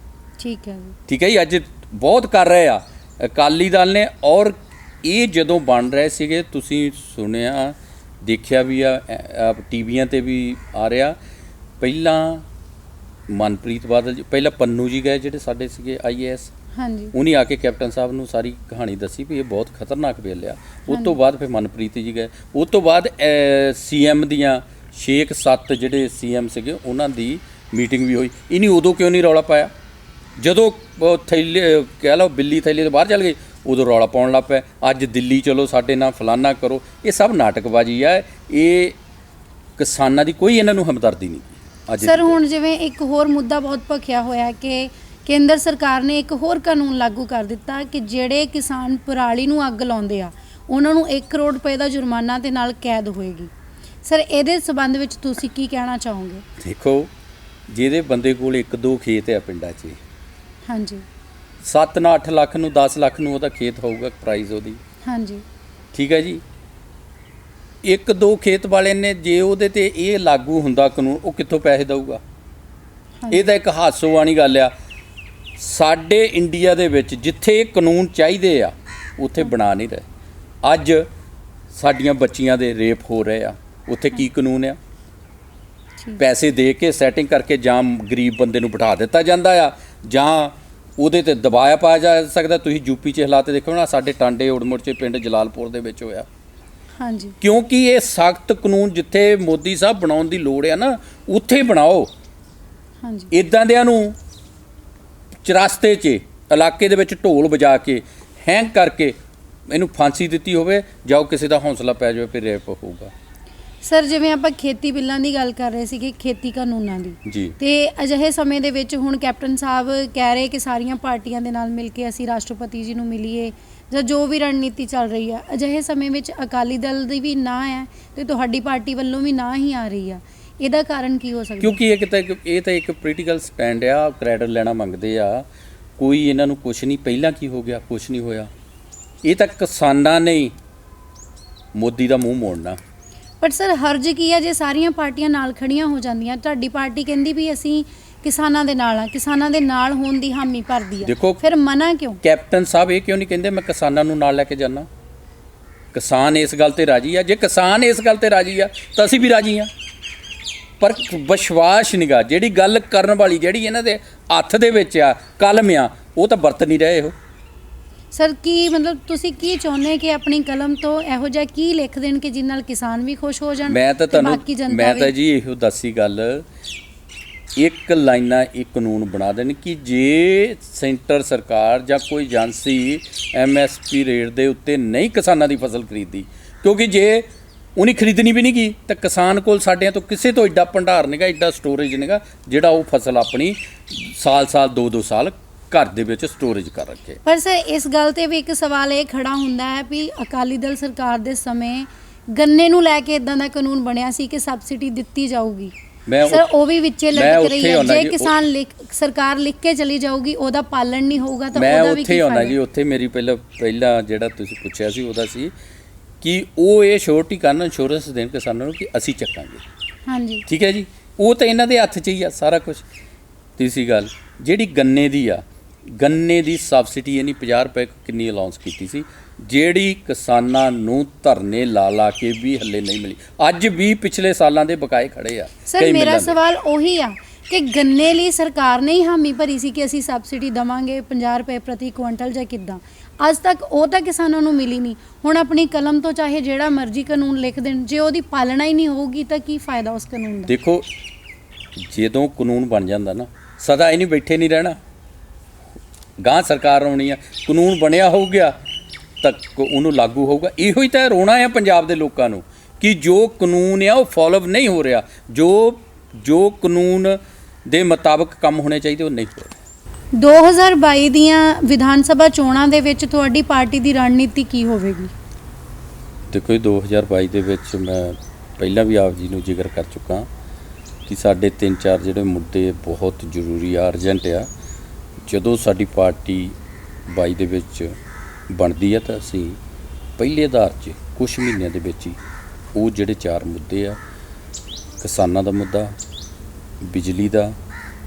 ਠੀਕ ਹੈ ਜੀ, ਠੀਕ ਹੈ ਜੀ। ਅੱਜ ਬਹੁਤ ਕਰ ਰਹੇ ਆ ਅਕਾਲੀ ਦਲ ਨੇ, ਔਰ ਇਹ ਜਦੋਂ ਬਣ ਰਹੇ ਸੀਗੇ, ਤੁਸੀਂ ਸੁਣਿਆ ਦੇਖਿਆ ਵੀ ਆ, ਟੀਵੀਆਂ ਤੇ ਵੀ ਆ ਰਿਹਾ। ਪਹਿਲਾਂ ਮਨਪ੍ਰੀਤ ਬਾਦਲ ਜੀ, ਪਹਿਲਾਂ ਪੰਨੂ ਜੀ ਗਏ ਜਿਹੜੇ ਸਾਡੇ ਸੀਗੇ IAS, ਹਾਂਜੀ, ਉਹਨੇ ਆ ਕੇ ਕੈਪਟਨ ਸਾਹਿਬ ਨੂੰ ਸਾਰੀ ਕਹਾਣੀ ਦੱਸੀ ਵੀ ਇਹ ਬਹੁਤ ਖਤਰਨਾਕ ਬਿੱਲ ਆ। ਉਸ ਤੋਂ ਬਾਅਦ ਫਿਰ ਮਨਪ੍ਰੀਤ ਜੀ ਗਏ, ਉਸ ਤੋਂ ਬਾਅਦ CM ਦੀਆਂ 6-7 ਜਿਹੜੇ CM ਸੀਗੇ ਉਹਨਾਂ ਦੀ ਮੀਟਿੰਗ ਵੀ ਹੋਈ। ਇਹਨੇ ਉਦੋਂ ਕਿਉਂ ਨਹੀਂ ਰੌਲਾ ਪਾਇਆ? ਜਦੋਂ ਥੈਲੇ ਕਹਿ ਲਓ ਬਿੱਲੀ ਥੈਲੇ ਤੋਂ ਬਾਹਰ ਚੱਲ ਗਈ, ਉਦੋਂ ਰੌਲਾ ਪਾਉਣ ਲੱਗ ਪਿਆ। ਅੱਜ ਦਿੱਲੀ ਚਲੋ, ਸਾਡੇ ਨਾਲ ਫਲਾਨਾ ਕਰੋ। ਇਹ ਸਭ ਨਾਟਕਬਾਜ਼ੀ ਆ। ਇਹ ਕਿਸਾਨਾਂ ਦੀ ਕੋਈ ਇਹਨਾਂ ਨੂੰ ਹਮਦਰਦੀ ਨਹੀਂ ਅੱਜ। ਸਰ ਹੁਣ ਜਿਵੇਂ ਇੱਕ ਹੋਰ ਮੁੱਦਾ ਬਹੁਤ ਭਖਿਆ ਹੋਇਆ ਕਿ ਕੇਂਦਰ ਸਰਕਾਰ ਨੇ ਇੱਕ ਹੋਰ ਕਾਨੂੰਨ ਲਾਗੂ ਕਰ ਦਿੱਤਾ ਕਿ ਜਿਹੜੇ ਕਿਸਾਨ ਪਰਾਲੀ ਨੂੰ ਅੱਗ ਲਾਉਂਦੇ ਆ ਉਹਨਾਂ ਨੂੰ 1 ਕਰੋੜ ਰੁਪਏ ਦਾ ਜੁਰਮਾਨਾ ਤੇ ਨਾਲ ਕੈਦ ਹੋਏਗੀ। ਸਰ ਇਹਦੇ ਸੰਬੰਧ ਵਿੱਚ ਤੁਸੀਂ ਕੀ ਕਹਿਣਾ ਚਾਹੋਗੇ? ਦੇਖੋ, ਜਿਹਦੇ ਬੰਦੇ ਕੋਲ 1-2 ਖੇਤ ਆ ਪਿੰਡਾਂ 'ਚ, ਹਾਂਜੀ, 7 ਨਾ 8 ਲੱਖ ਨੂੰ 10 ਲੱਖ ਨੂੰ ਉਹਦਾ ਖੇਤ ਹੋਊਗਾ ਪ੍ਰਾਈਜ਼ ਉਹਦੀ, ਹਾਂਜੀ, ਠੀਕ ਹੈ ਜੀ। 1-2 ਖੇਤ ਵਾਲੇ ਨੇ ਜੇ ਉਹਦੇ ਤੇ ਇਹ ਲਾਗੂ ਹੁੰਦਾ ਕਾਨੂੰਨ, ਉਹ ਕਿੱਥੋਂ ਪੈਸੇ ਦਊਗਾ? ਇਹ ਤਾਂ ਇੱਕ ਹਾਸੋ ਵਾਲੀ ਗੱਲ ਆ। ਸਾਡੇ ਇੰਡੀਆ ਦੇ ਵਿੱਚ ਜਿੱਥੇ ਕਾਨੂੰਨ ਚਾਹੀਦੇ ਆ ਉੱਥੇ ਬਣਾ ਨਹੀਂ ਰਹੇ। ਅੱਜ ਸਾਡੀਆਂ ਬੱਚੀਆਂ ਦੇ ਰੇਪ ਹੋ ਰਹੇ ਆ, ਉੱਥੇ ਕੀ ਕਾਨੂੰਨ ਆ? ਪੈਸੇ ਦੇ ਕੇ ਸੈਟਿੰਗ ਕਰਕੇ ਜਾਂ ਗਰੀਬ ਬੰਦੇ ਨੂੰ ਬਿਠਾ ਦਿੱਤਾ ਜਾਂਦਾ ਆ, ਜਾਂ ਉਹਦੇ ਤੇ ਦਬਾਅ ਪਾਇਆ ਜਾ ਸਕਦਾ। ਤੁਸੀਂ ਯੂਪੀ 'ਚ ਹਾਲਾਤ ਦੇਖੋ ਨਾ, ਸਾਡੇ ਟਾਂਡੇ ਉੜਮੁੜ 'ਚ ਪਿੰਡ ਜਲਾਲਪੁਰ ਦੇ ਵਿੱਚ ਹੋਇਆ। ਹਾਂਜੀ, ਕਿਉਂਕਿ ਇਹ ਸਖਤ ਕਾਨੂੰਨ ਜਿੱਥੇ ਮੋਦੀ ਸਾਹਿਬ ਬਣਾਉਣ ਦੀ ਲੋੜ ਆ ਨਾ, ਉੱਥੇ ਬਣਾਓ। ਹਾਂਜੀ, ਇੱਦਾਂ ਦਿਆਂ ਨੂੰ ਚਰਸਤੇ 'ਚ ਇਲਾਕੇ ਦੇ ਵਿੱਚ ਢੋਲ ਵਜਾ ਕੇ ਹੈਂਗ ਕਰਕੇ ਇਹਨੂੰ ਫਾਂਸੀ ਦਿੱਤੀ ਹੋਵੇ, ਜਾਂ ਕਿਸੇ ਦਾ ਹੌਸਲਾ ਪੈ ਜਾਵੇ ਫਿਰ ਰੇਪ ਹੋਊਗਾ। ਸਰ ਜਿਵੇਂ ਆਪਾਂ ਖੇਤੀ ਬਿੱਲਾਂ ਦੀ ਗੱਲ ਕਰ ਰਹੇ ਸੀਗੇ, ਖੇਤੀ ਕਾਨੂੰਨਾਂ ਦੀ ਜੀ, ਤੇ ਅਜਿਹੇ ਸਮੇਂ ਦੇ ਵਿੱਚ ਹੁਣ ਕੈਪਟਨ ਸਾਹਿਬ ਕਹਿ ਰਹੇ ਕਿ ਸਾਰੀਆਂ ਪਾਰਟੀਆਂ ਦੇ ਨਾਲ ਮਿਲ ਕੇ ਅਸੀਂ ਰਾਸ਼ਟਰਪਤੀ ਜੀ ਨੂੰ ਮਿਲੀਏ, ਜਾਂ ਜੋ ਵੀ ਰਣਨੀਤੀ ਚੱਲ ਰਹੀ ਆ। ਅਜਿਹੇ ਸਮੇਂ ਵਿੱਚ ਅਕਾਲੀ ਦਲ ਦੀ ਵੀ ਨਾਂ ਹੈ ਤੇ ਤੁਹਾਡੀ ਪਾਰਟੀ ਵੱਲੋਂ ਵੀ ਨਾਂ ਹੀ ਆ ਰਹੀ ਆ। ਇਹਦਾ ਕਾਰਨ ਕੀ ਹੋ ਸਕਦਾ? ਕਿਉਂਕਿ ਇਹ ਤਾਂ ਇੱਕ ਪੋਲੀਟੀਕਲ ਸਟੈਂਡ ਆ, ਕ੍ਰੈਡਿਟ ਲੈਣਾ ਮੰਗਦੇ ਆ। ਕੋਈ ਇਹਨਾਂ ਨੂੰ ਕੁਛ ਨਹੀਂ, ਪਹਿਲਾਂ ਕੀ ਹੋ ਗਿਆ? ਕੁਛ ਨਹੀਂ ਹੋਇਆ। ਇਹ ਤਾਂ ਕਿਸਾਨਾਂ ਨੇ ਮੋਦੀ ਦਾ ਮੂੰਹ ਮੋੜਨਾ। ਪਰ ਸਰ ਹਰਜ ਕੀ ਹੈ ਜੇ ਸਾਰੀਆਂ ਪਾਰਟੀਆਂ ਨਾਲ ਖੜੀਆਂ ਹੋ ਜਾਂਦੀਆਂ? ਤੁਹਾਡੀ ਪਾਰਟੀ ਕਹਿੰਦੀ ਵੀ ਅਸੀਂ ਕਿਸਾਨਾਂ ਦੇ ਨਾਲ ਆ, ਕਿਸਾਨਾਂ ਦੇ ਨਾਲ ਹੋਣ ਦੀ ਹਾਮੀ ਭਰਦੀ ਆ, ਦੇਖੋ, ਫਿਰ ਮਨਾ ਕਿਉਂ? ਕੈਪਟਨ ਸਾਹਿਬ ਇਹ ਕਿਉਂ ਨਹੀਂ ਕਹਿੰਦੇ ਮੈਂ ਕਿਸਾਨਾਂ ਨੂੰ ਨਾਲ ਲੈ ਕੇ ਜਾਣਾ? ਕਿਸਾਨ ਇਸ ਗੱਲ ਤੇ ਰਾਜੀ ਆ। ਜੇ ਕਿਸਾਨ ਇਸ ਗੱਲ ਤੇ ਰਾਜੀ ਆ ਤਾਂ ਅਸੀਂ ਵੀ ਰਾਜੀ ਆ, ਪਰ ਵਿਸ਼ਵਾਸ ਨਿਗਾ ਜਿਹੜੀ ਗੱਲ ਕਰਨ ਵਾਲੀ, ਜਿਹੜੀ ਇਹਨਾਂ ਦੇ ਹੱਥ ਦੇ ਵਿੱਚ ਆ, ਕਲਮ ਆ, ਉਹ ਤਾਂ ਵਰਤ ਨਹੀਂ ਰਹੇ ਉਹ। ਸਰ ਕੀ ਮਤਲਬ ਤੁਸੀਂ ਕੀ ਚਾਹੁੰਦੇ ਕਿ ਆਪਣੀ ਕਲਮ ਤੋਂ ਇਹੋ ਜਿਹਾ ਕੀ ਲਿਖ ਦੇਣ ਕਿ ਜਿਸ ਨਾਲ ਕਿਸਾਨ ਵੀ ਖੁਸ਼ ਹੋ ਜਾਣ ਮੈਂ ਤਾਂ ਤੇ ਤੁਹਾਨੂੰ ਬਾਕੀ ਜਨਤਾ ਮੈਂ ਤਾਂ ਵੀ? ਜੀ ਇਹੋ ਦੱਸੀ ਗੱਲ, ਇੱਕ ਲਾਈਨਾਂ ਇੱਕ ਕਾਨੂੰਨ ਬਣਾ ਦੇਣ ਕਿ ਜੇ ਸੈਂਟਰ ਸਰਕਾਰ ਜਾਂ ਕੋਈ ਏਜੰਸੀ MSP ਰੇਟ ਦੇ ਉੱਤੇ ਨਹੀਂ ਕਿਸਾਨਾਂ ਦੀ ਫਸਲ ਖਰੀਦਦੀ, ਕਿਉਂਕਿ ਜੇ ਉਹਨੇ ਖਰੀਦਣੀ ਵੀ ਨਹੀਂ ਗਈ ਤਾਂ ਕਿਸਾਨ ਕੋਲ ਸਾਡਿਆਂ ਤੋਂ ਕਿਸੇ ਤੋਂ ਐਡਾ ਭੰਡਾਰ ਨਹੀਂਗਾ, ਐਡਾ ਸਟੋਰੇਜ ਨਹੀਂਗਾ ਜਿਹੜਾ ਉਹ ਫਸਲ ਆਪਣੀ ਸਾਲ 2-2 ਸਾਲ ਘਰ ਦੇ ਵਿੱਚ ਸਟੋਰੇਜ ਕਰ ਰੱਖੇ। ਪਰ ਸਰ ਇਸ ਗੱਲ ਤੇ ਵੀ ਇੱਕ ਸਵਾਲ ਇਹ ਖੜਾ ਹੁੰਦਾ ਹੈ ਵੀ ਅਕਾਲੀ ਦਲ ਸਰਕਾਰ ਦੇ ਸਮੇਂ ਗੰਨੇ ਨੂੰ ਲੈ ਕੇ ਇਦਾਂ ਦਾ ਕਾਨੂੰਨ ਬਣਿਆ ਸੀ ਕਿ ਸਬਸਿਡੀ ਦਿੱਤੀ ਜਾਊਗੀ, ਸਰ ਉਹ ਵੀ ਵਿੱਚੇ ਲਟਕ ਰਹੀ ਹੈ। ਜੇ ਕਿਸਾਨ ਸਰਕਾਰ ਲਿਖ ਕੇ ਚਲੀ ਜਾਊਗੀ, ਉਹਦਾ ਪਾਲਣ ਨਹੀਂ ਹੋਊਗਾ ਤਾਂ ਉਹਦਾ ਵੀ ਕੀ ਫਾਇਦਾ? ਜੀ ਉੱਥੇ ਮੇਰੀ ਪਹਿਲਾਂ ਜਿਹੜਾ ਤੁਸੀਂ ਪੁੱਛਿਆ ਸੀ ਉਹਦਾ ਸੀ ਕਿ ਉਹ ਇਹ ਸ਼ੋਰਟੀ ਕਰਨ, ਇੰਸ਼ੋਰੈਂਸ ਦੇਣ ਕਿਸਾਨਾਂ ਨੂੰ ਕਿ ਅਸੀਂ ਚੱਕਾਂਗੇ। ਹਾਂਜੀ, ਠੀਕ ਹੈ ਜੀ, ਉਹ ਤਾਂ ਇਹਨਾਂ ਦੇ ਹੱਥ 'ਚ ਹੀ ਆ ਸਾਰਾ ਕੁਝ। ਤੀਸਰੀ ਗੱਲ ਜਿਹੜੀ ਗੰਨੇ ਦੀ ਆ, ਗੰਨੇ ਦੀ ਸਬਸਿਡੀ ਇਹਨੀ 50 ਰੁਪਏ ਕਿੰਨੀ ਅਲਾਉਂਸ ਕੀਤੀ ਸੀ, ਜਿਹੜੀ ਕਿਸਾਨਾਂ ਨੂੰ ਧਰਨੇ ਲਾ ਕੇ ਵੀ ਹੱਲੇ ਨਹੀਂ ਮਿਲੀ। ਅੱਜ ਵੀ ਪਿਛਲੇ ਸਾਲਾਂ ਦੇ ਬਕਾਏ ਖੜੇ ਆ। ਸਰ ਮੇਰਾ ਸਵਾਲ ਉਹੀ ਆ ਕਿ ਗੰਨੇ ਲਈ ਸਰਕਾਰ ਨੇ ਹੀ ਹਾਮੀ ਭਰੀ ਸੀ ਕਿ ਅਸੀਂ ਸਬਸਿਡੀ ਦੇਵਾਂਗੇ 50 ਰੁਪਏ ਪ੍ਰਤੀ ਕੁਇੰਟਲ, ਜਾਂ ਕਿੱਦਾਂ? ਅੱਜ ਤੱਕ ਉਹ ਤਾਂ ਕਿਸਾਨਾਂ ਨੂੰ ਮਿਲੀ ਨਹੀਂ। ਹੁਣ ਆਪਣੀ ਕਲਮ ਤੋਂ ਚਾਹੇ ਜਿਹੜਾ ਮਰਜ਼ੀ ਕਾਨੂੰਨ ਲਿਖ ਦੇਣ, ਜੇ ਉਹਦੀ ਪਾਲਣਾ ਹੀ ਨਹੀਂ ਹੋਊਗੀ ਤਾਂ ਕੀ ਫਾਇਦਾ ਉਸ ਕਾਨੂੰਨ ਦਾ? ਦੇਖੋ, ਜਦੋਂ ਕਾਨੂੰਨ ਬਣ ਜਾਂਦਾ ਨਾ, ਸਦਾ ਇਹ ਨਹੀਂ ਬੈਠੇ ਨਹੀਂ ਰਹਿਣਾ, ਗਾਂ ਸਰਕਾਰ ਆਉਣੀ ਆ, ਕਾਨੂੰਨ ਬਣਿਆ ਹੋਊਗਾ ਤਾਂ ਉਹਨੂੰ ਲਾਗੂ ਹੋਊਗਾ। ਇਹੋ ਹੀ ਤਾਂ ਰੋਣਾ ਆ ਪੰਜਾਬ ਦੇ ਲੋਕਾਂ ਨੂੰ ਕਿ ਜੋ ਕਾਨੂੰਨ ਆ ਉਹ ਫੋਲੋ ਨਹੀਂ ਹੋ ਰਿਹਾ, ਜੋ ਕਾਨੂੰਨ ਦੇ ਮੁਤਾਬਕ ਕੰਮ ਹੋਣੇ ਚਾਹੀਦੇ ਉਹ ਨਹੀਂ ਹੋ ਰਿਹਾ। 2022 ਦੀਆਂ ਵਿਧਾਨ ਸਭਾ ਚੋਣਾਂ ਦੇ ਵਿੱਚ ਤੁਹਾਡੀ ਪਾਰਟੀ ਦੀ ਰਣਨੀਤੀ ਕੀ ਹੋਵੇਗੀ? ਦੇਖੋ ਜੀ, 2022 ਦੇ ਵਿੱਚ ਮੈਂ ਪਹਿਲਾਂ ਵੀ ਆਪ ਜੀ ਨੂੰ ਜ਼ਿਕਰ ਕਰ ਚੁੱਕਾ ਕਿ ਸਾਡੇ 3-4 ਜਿਹੜੇ ਮੁੱਦੇ ਬਹੁਤ ਜ਼ਰੂਰੀ ਆ, ਅਰਜੈਂਟ ਆ। ਜਦੋਂ ਸਾਡੀ ਪਾਰਟੀ 22 ਦੇ ਵਿੱਚ ਬਣਦੀ ਆ ਤਾਂ ਅਸੀਂ ਪਹਿਲੇ ਆਧਾਰ 'ਚ ਕੁਝ ਮਹੀਨਿਆਂ ਦੇ ਵਿੱਚ ਹੀ ਉਹ ਜਿਹੜੇ 4 ਮੁੱਦੇ ਆ, ਕਿਸਾਨਾਂ ਦਾ ਮੁੱਦਾ, ਬਿਜਲੀ ਦਾ,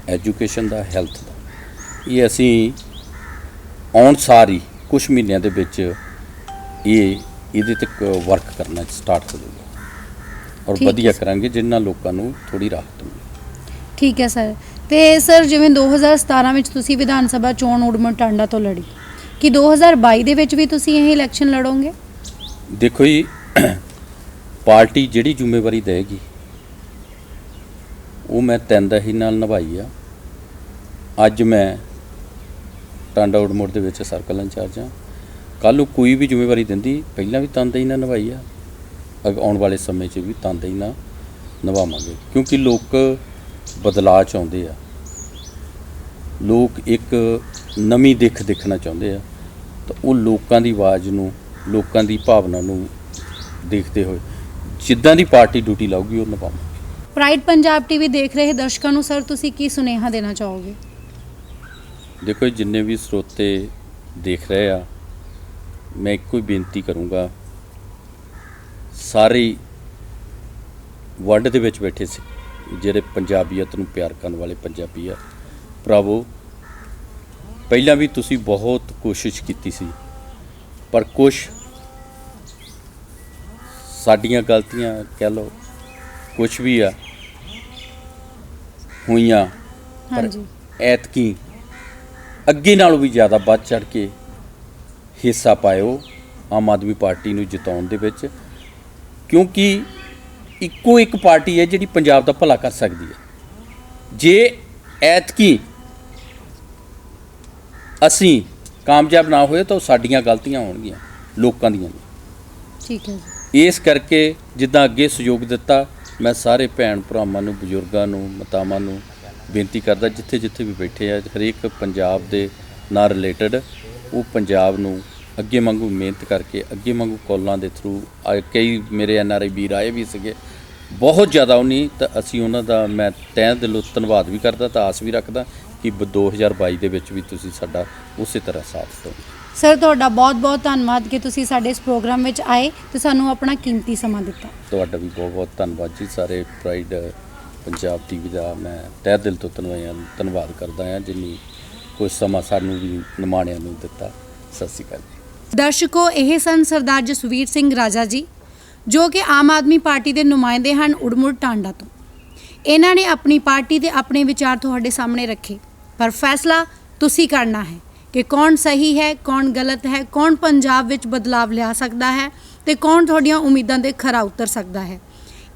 ਐਜੂਕੇਸ਼ਨ ਦਾ, ਹੈਲਥ ਦਾ, ਇਹ ਅਸੀਂ ਆਉਣ ਸਾਰੀ ਕੁਝ ਮਹੀਨਿਆਂ ਦੇ ਵਿੱਚ ਇਹਦੇ ਤੇ ਵਰਕ ਕਰਨਾ ਸਟਾਰਟ ਹੋ ਜਾਊਗਾ ਔਰ ਵਧੀਆ ਕਰਾਂਗੇ, ਜਿਨ੍ਹਾਂ ਲੋਕਾਂ ਨੂੰ ਥੋੜੀ ਰਾਹਤ ਮਿਲੇ। ਠੀਕ ਹੈ ਸਰ। ਤੇ ਸਰ ਜਿਵੇਂ 2017 ਵਿੱਚ ਤੁਸੀਂ ਵਿਧਾਨ ਸਭਾ ਚੋਣ ਉੜਮਣ ਟਾਂਡਾ ਤੋਂ ਲੜੀ, ਕਿ 2022 ਦੇ ਵਿੱਚ ਵੀ ਤੁਸੀਂ ਇਹ ਇਲੈਕਸ਼ਨ ਲੜੋਗੇ? ਦੇਖੋ ਜੀ, ਪਾਰਟੀ ਜਿਹੜੀ ਜ਼ਿੰਮੇਵਾਰੀ ਦੇਗੀ ਉਹ ਮੈਂ ਤਨਦੇਹੀ ਨਾਲ ਨਿਭਾਈ ਆ। ਅੱਜ ਮੈਂ ਟਾਂਡਾ ਉੜਮੁੜ ਦੇ ਵਿੱਚ ਸਰਕਲ ਇੰਚਾਰਜ ਹਾਂ। ਕੱਲ੍ਹ ਨੂੰ ਕੋਈ ਵੀ ਜ਼ਿੰਮੇਵਾਰੀ ਦਿੰਦੀ, ਪਹਿਲਾਂ ਵੀ ਤਨਦੇਹੀ ਨਾਲ ਨਿਭਾਈ ਆ, ਆਉਣ ਵਾਲੇ ਸਮੇਂ 'ਚ ਵੀ ਤਨਦੇਹੀ ਨਾਲ ਨਿਭਾਵਾਂਗੇ, ਕਿਉਂਕਿ ਲੋਕ ਬਦਲਾਅ ਚਾਹੁੰਦੇ ਆ, ਲੋਕ ਇੱਕ ਨਵੀਂ ਦਿੱਖ ਦੇਖਣਾ ਚਾਹੁੰਦੇ ਆ, ਤਾਂ ਉਹ ਲੋਕਾਂ ਦੀ ਆਵਾਜ਼ ਨੂੰ, ਲੋਕਾਂ ਦੀ ਭਾਵਨਾ ਨੂੰ ਦੇਖਦੇ ਹੋਏ ਜਿੱਦਾਂ ਦੀ ਪਾਰਟੀ ਡਿਊਟੀ ਲਾਊਗੀ ਉਹ ਨਿਭਾਵਾਂਗੇ। ਪ੍ਰਾਈਡ ਪੰਜਾਬ ਟੀਵੀ ਦੇਖ ਰਹੇ ਦਰਸ਼ਕਾਂ ਨੂੰ ਸਰ ਤੁਸੀਂ ਕੀ ਸੁਨੇਹਾ ਦੇਣਾ ਚਾਹੋਗੇ? ਦੇਖੋ, ਜਿੰਨੇ ਵੀ ਸਰੋਤੇ ਦੇਖ ਰਹੇ ਆ, ਮੈਂ ਇੱਕੋ ਹੀ ਬੇਨਤੀ ਕਰੂੰਗਾ, ਸਾਰੇ ਵਰਲਡ ਦੇ ਵਿੱਚ ਬੈਠੇ ਸੀ ਜਿਹੜੇ ਪੰਜਾਬੀਅਤ ਨੂੰ ਪਿਆਰ ਕਰਨ ਵਾਲੇ ਪੰਜਾਬੀ ਆ, ਭਰਾਵੋ, ਪਹਿਲਾਂ ਵੀ ਤੁਸੀਂ ਬਹੁਤ ਕੋਸ਼ਿਸ਼ ਕੀਤੀ ਸੀ, ਪਰ ਕੁਛ ਸਾਡੀਆਂ ਗਲਤੀਆਂ ਕਹਿ ਲਓ, ਕੁਛ ਵੀ ਆ ਹੋਈਆਂ, ਪਰ ਐਤਕੀ ਅੱਗੇ ਨਾਲੋਂ ਵੀ ਜ਼ਿਆਦਾ ਵੱਧ ਚੜ੍ਹ ਕੇ ਹਿੱਸਾ ਪਾਇਓ ਆਮ ਆਦਮੀ ਪਾਰਟੀ ਨੂੰ ਜਿਤਾਉਣ ਦੇ ਵਿੱਚ, ਕਿਉਂਕਿ ਇੱਕੋ ਇੱਕ ਪਾਰਟੀ ਹੈ ਜਿਹੜੀ ਪੰਜਾਬ ਦਾ ਭਲਾ ਕਰ ਸਕਦੀ ਹੈ। ਜੇ ਐਤਕੀ ਅਸੀਂ ਕਾਮਯਾਬ ਨਾ ਹੋਏ ਤਾਂ ਸਾਡੀਆਂ ਗਲਤੀਆਂ ਹੋਣਗੀਆਂ, ਲੋਕਾਂ ਦੀਆਂ। ਠੀਕ ਹੈ ਜੀ। ਇਸ ਕਰਕੇ ਜਿੱਦਾਂ ਅੱਗੇ ਸਹਿਯੋਗ ਦਿੱਤਾ, ਮੈਂ ਸਾਰੇ ਭੈਣ ਭਰਾਵਾਂ ਨੂੰ, ਬਜ਼ੁਰਗਾਂ ਨੂੰ, ਮਾਤਾਵਾਂ ਨੂੰ ਬੇਨਤੀ ਕਰਦਾ, ਜਿੱਥੇ ਜਿੱਥੇ ਵੀ ਬੈਠੇ ਆ, ਹਰੇਕ ਪੰਜਾਬ ਦੇ ਨਾਲ ਰਿਲੇਟਡ ਉਹ ਪੰਜਾਬ ਨੂੰ ਅੱਗੇ ਵਾਂਗੂ ਮਿਹਨਤ ਕਰਕੇ, ਅੱਗੇ ਵਾਂਗੂ ਕਾਲਾਂ ਦੇ ਥਰੂ, ਕਈ ਮੇਰੇ NRI ਵੀਰ ਆਏ ਵੀ ਸੀਗੇ, ਬਹੁਤ ਜ਼ਿਆਦਾ ਉਹਨੀ, ਤਾਂ ਅਸੀਂ ਉਹਨਾਂ ਦਾ ਮੈਂ ਤਹਿ ਦਿਲੋਂ ਧੰਨਵਾਦ ਵੀ ਕਰਦਾ, ਤਾਂ ਆਸ ਵੀ ਰੱਖਦਾ ਕਿ 2022 ਦੇ ਵਿੱਚ ਵੀ ਤੁਸੀਂ ਸਾਡਾ ਉਸੇ ਤਰ੍ਹਾਂ ਸਾਥ ਦਿਓ। ਸਰ ਤੁਹਾਡਾ ਬਹੁਤ-ਬਹੁਤ ਧੰਨਵਾਦ ਕਿ ਤੁਸੀਂ ਸਾਡੇ ਇਸ ਪ੍ਰੋਗਰਾਮ ਵਿੱਚ ਆਏ ਤੇ ਸਾਨੂੰ ਆਪਣਾ ਕੀਮਤੀ ਸਮਾਂ ਦਿੱਤਾ। ਤੁਹਾਡਾ ਵੀ ਬਹੁਤ ਬਹੁਤ ਧੰਨਵਾਦ ਜੀ। ਸਾਰੇ ਪ੍ਰਾਈਡ ਪੰਜਾਬ ਟੀਵੀ ਦਾ ਮੈਂ ਤਹਿ ਦਿਲ ਤੋਂ ਧੰਨਵਾਦ ਕਰਦਾ ਹਾਂ ਜਿੰਨੀ ਕੁਝ ਸਮਾਂ ਸਾਨੂੰ ਵੀ ਨਿਮਾਣਿਆਂ ਨੂੰ ਦਿੱਤਾ। ਸਤਿ ਸ਼੍ਰੀ ਅਕਾਲ ਜੀ। ਦਰਸ਼ਕੋ, ਇਹ ਸਨ ਸਰਦਾਰ ਜਸਵੀਰ ਸਿੰਘ ਰਾਜਾ ਜੀ, ਜੋ ਕਿ ਆਮ ਆਦਮੀ ਪਾਰਟੀ ਦੇ ਨੁਮਾਇੰਦੇ ਹਨ ਉੜਮੁੜ ਟਾਂਡਾ ਤੋਂ। ਇਹਨਾਂ ਨੇ ਆਪਣੀ ਪਾਰਟੀ ਦੇ ਆਪਣੇ ਵਿਚਾਰ ਤੁਹਾਡੇ ਸਾਹਮਣੇ ਰੱਖੇ, ਪਰ ਫੈਸਲਾ ਤੁਸੀਂ ਕਰਨਾ ਹੈ ਕਿ ਕੌਣ ਸਹੀ ਹੈ, ਕੌਣ ਗਲਤ ਹੈ, ਕੌਣ ਪੰਜਾਬ ਵਿੱਚ ਬਦਲਾਵ ਲਿਆ ਸਕਦਾ ਹੈ ਤੇ ਕੌਣ ਤੁਹਾਡੀਆਂ ਉਮੀਦਾਂ ਦੇ ਖਰਾ ਉਤਰ ਸਕਦਾ ਹੈ।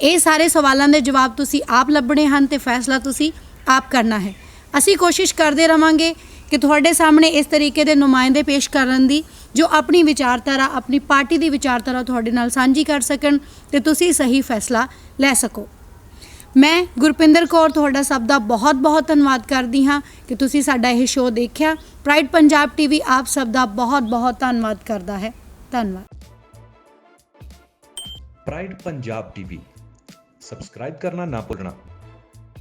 ਇਹ ਸਾਰੇ ਸਵਾਲਾਂ ਦੇ ਜਵਾਬ ਤੁਸੀਂ ਆਪ ਲੱਭਣੇ ਹਨ ਤੇ ਫੈਸਲਾ ਤੁਸੀਂ ਆਪ ਕਰਨਾ ਹੈ। ਅਸੀਂ ਕੋਸ਼ਿਸ਼ ਕਰਦੇ ਰਵਾਂਗੇ ਕਿ ਤੁਹਾਡੇ ਸਾਹਮਣੇ ਇਸ ਤਰੀਕੇ ਦੇ ਨੁਮਾਇੰਦੇ ਪੇਸ਼ ਕਰਨ ਦੀ ਜੋ ਆਪਣੀ ਵਿਚਾਰਧਾਰਾ, ਆਪਣੀ ਪਾਰਟੀ ਦੀ ਵਿਚਾਰਧਾਰਾ ਤੁਹਾਡੇ ਨਾਲ ਸਾਂਝੀ ਕਰ ਸਕਣ ਤੇ ਤੁਸੀਂ ਸਹੀ ਫੈਸਲਾ ਲੈ ਸਕੋ। ਮੈਂ ਗੁਰਪਿੰਦਰ ਕੌਰ ਤੁਹਾਡਾ ਸਭ ਦਾ ਬਹੁਤ-ਬਹੁਤ ਧੰਨਵਾਦ ਕਰਦੀ ਹਾਂ ਕਿ ਤੁਸੀਂ ਸਾਡਾ ਇਹ ਸ਼ੋਅ ਦੇਖਿਆ। ਪ੍ਰਾਈਡ ਪੰਜਾਬ ਟੀਵੀ ਆਪ ਸਭ ਦਾ ਬਹੁਤ-ਬਹੁਤ ਧੰਨਵਾਦ ਕਰਦਾ ਹੈ। ਧੰਨਵਾਦ। प्राइड पंजाब टीवी सब्सक्राइब करना ना भूलना।